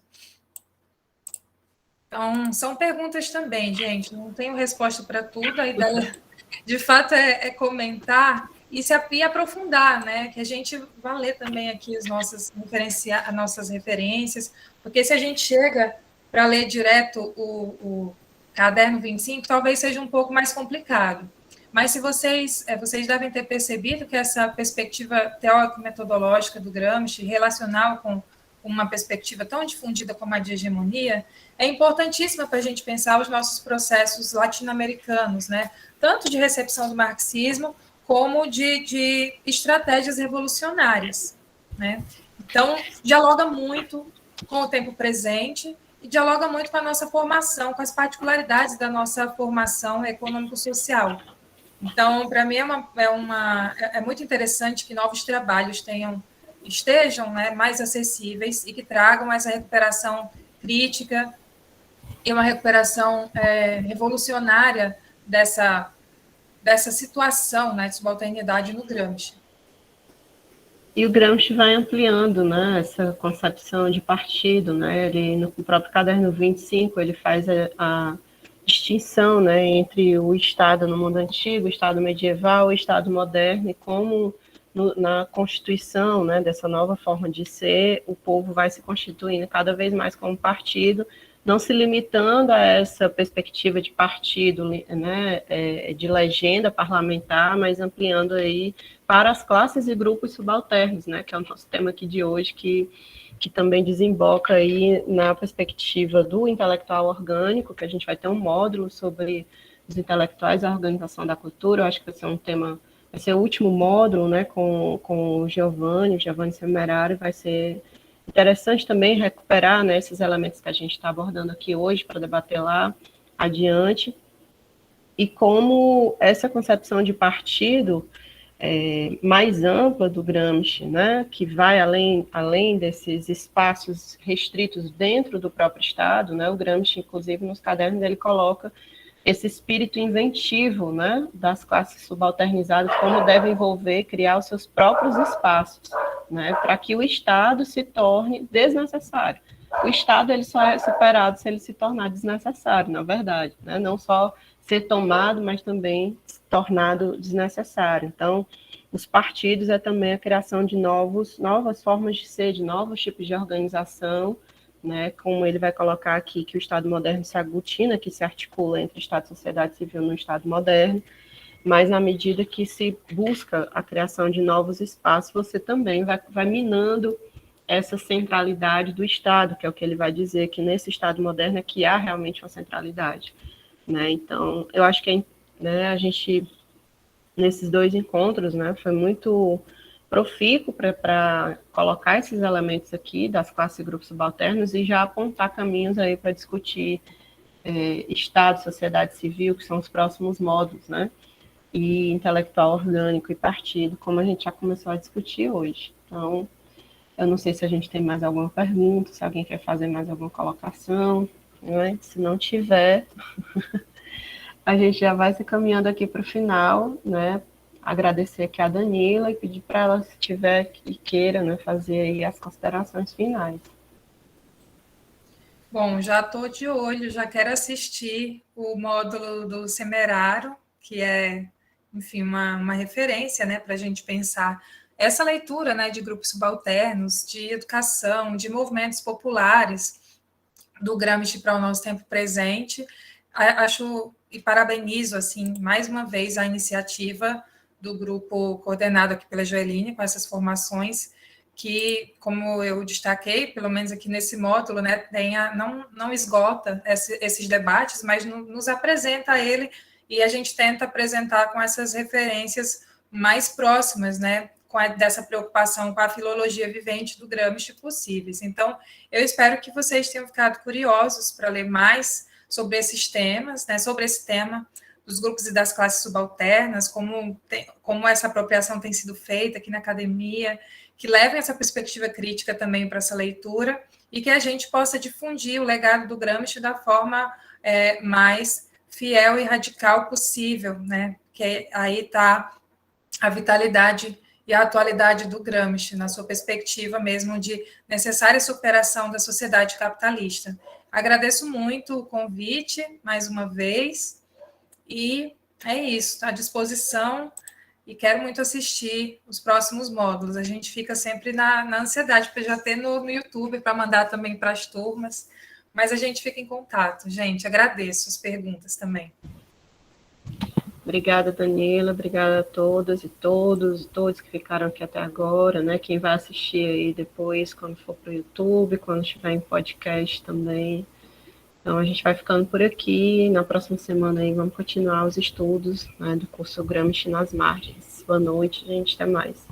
Então, são perguntas também, gente. Não tenho resposta para tudo. A ideia, de fato, é comentar e aprofundar, né? Que a gente vá ler também aqui as nossas referências, porque se a gente chega para ler direto o caderno 25, talvez seja um pouco mais complicado. Mas se vocês devem ter percebido que essa perspectiva teórico-metodológica do Gramsci, relacional com uma perspectiva tão difundida como a de hegemonia, é importantíssima para a gente pensar os nossos processos latino-americanos, né? Tanto de recepção do marxismo, como de estratégias revolucionárias, né? Então, dialoga muito com o tempo presente e dialoga muito com a nossa formação, com as particularidades da nossa formação econômico-social. Então, para mim, é muito interessante que novos trabalhos estejam, né, mais acessíveis e que tragam essa recuperação crítica e uma recuperação revolucionária dessa situação, né, de subalternidade no Gramsci. E o Gramsci vai ampliando, né, essa concepção de partido, né, ele, no próprio caderno 25, ele faz a distinção, né, entre o Estado no mundo antigo, o Estado medieval, o Estado moderno, e como na constituição, né, dessa nova forma de ser, o povo vai se constituindo cada vez mais como partido, não se limitando a essa perspectiva de partido, né, de legenda parlamentar, mas ampliando aí para as classes e grupos subalternos, né, que é o nosso tema aqui de hoje, que também desemboca aí na perspectiva do intelectual orgânico, que a gente vai ter um módulo sobre os intelectuais e a organização da cultura. Eu acho que vai ser um tema, vai ser o último módulo, né, com o Giovanni Semerari. Vai ser interessante também recuperar, né, esses elementos que a gente está abordando aqui hoje para debater lá adiante, e como essa concepção de partido mais ampla do Gramsci, né, que vai além desses espaços restritos dentro do próprio Estado, né, o Gramsci, inclusive, nos cadernos, ele coloca esse espírito inventivo, né, das classes subalternizadas, como deve envolver, criar os seus próprios espaços, né, para que o Estado se torne desnecessário. O Estado ele só é superado se ele se tornar desnecessário, na verdade, né, não só ser tomado, mas também tornado desnecessário. Então, os partidos é também a criação de novas formas de ser, de novos tipos de organização, né, como ele vai colocar aqui, que o Estado moderno se aglutina, que se articula entre Estado e sociedade civil no Estado moderno, mas à medida que se busca a criação de novos espaços, você também vai minando essa centralidade do Estado, que é o que ele vai dizer, que nesse Estado moderno é que há realmente uma centralidade, né? Então, eu acho que né, a gente, nesses 2 encontros, né, foi muito profícuo para colocar esses elementos aqui das classes e grupos subalternos e já apontar caminhos aí para discutir Estado, sociedade civil, que são os próximos módulos, né? E intelectual orgânico e partido, como a gente já começou a discutir hoje. Então, eu não sei se a gente tem mais alguma pergunta, se alguém quer fazer mais alguma colocação, né? Se não tiver, a gente já vai se caminhando aqui para o final, né? Agradecer aqui a Danila e pedir para ela, se tiver e queira, né, fazer aí as considerações finais. Bom, já estou de olho, já quero assistir o módulo do Semerário, que é, enfim, uma referência, né, para a gente pensar essa leitura, né, de grupos subalternos, de educação, de movimentos populares do Gramsci para o nosso tempo presente. Acho e parabenizo, assim, mais uma vez a iniciativa do grupo coordenado aqui pela Joeline, com essas formações, que, como eu destaquei, pelo menos aqui nesse módulo, né, não esgota esses debates, mas nos apresenta ele e a gente tenta apresentar com essas referências mais próximas, né, dessa preocupação com a filologia vivente do Gramsci possíveis. Então, eu espero que vocês tenham ficado curiosos para ler mais sobre esses temas, né, sobre esse tema dos grupos e das classes subalternas, como essa apropriação tem sido feita aqui na academia, que levem essa perspectiva crítica também para essa leitura e que a gente possa difundir o legado do Gramsci da forma mais fiel e radical possível, né? Que aí está a vitalidade e a atualidade do Gramsci, na sua perspectiva mesmo de necessária superação da sociedade capitalista. Agradeço muito o convite, mais uma vez, e é isso, à disposição, e quero muito assistir os próximos módulos. A gente fica sempre na ansiedade, para já ter no YouTube, para mandar também para as turmas, mas a gente fica em contato. Gente, agradeço as perguntas também. Obrigada, Danila, obrigada a todas e todos que ficaram aqui até agora, né? Quem vai assistir aí depois, quando for para o YouTube, quando estiver em podcast também. Então, a gente vai ficando por aqui. Na próxima semana aí vamos continuar os estudos, né, do curso Gramsci nas Margens. Boa noite, gente. Até mais.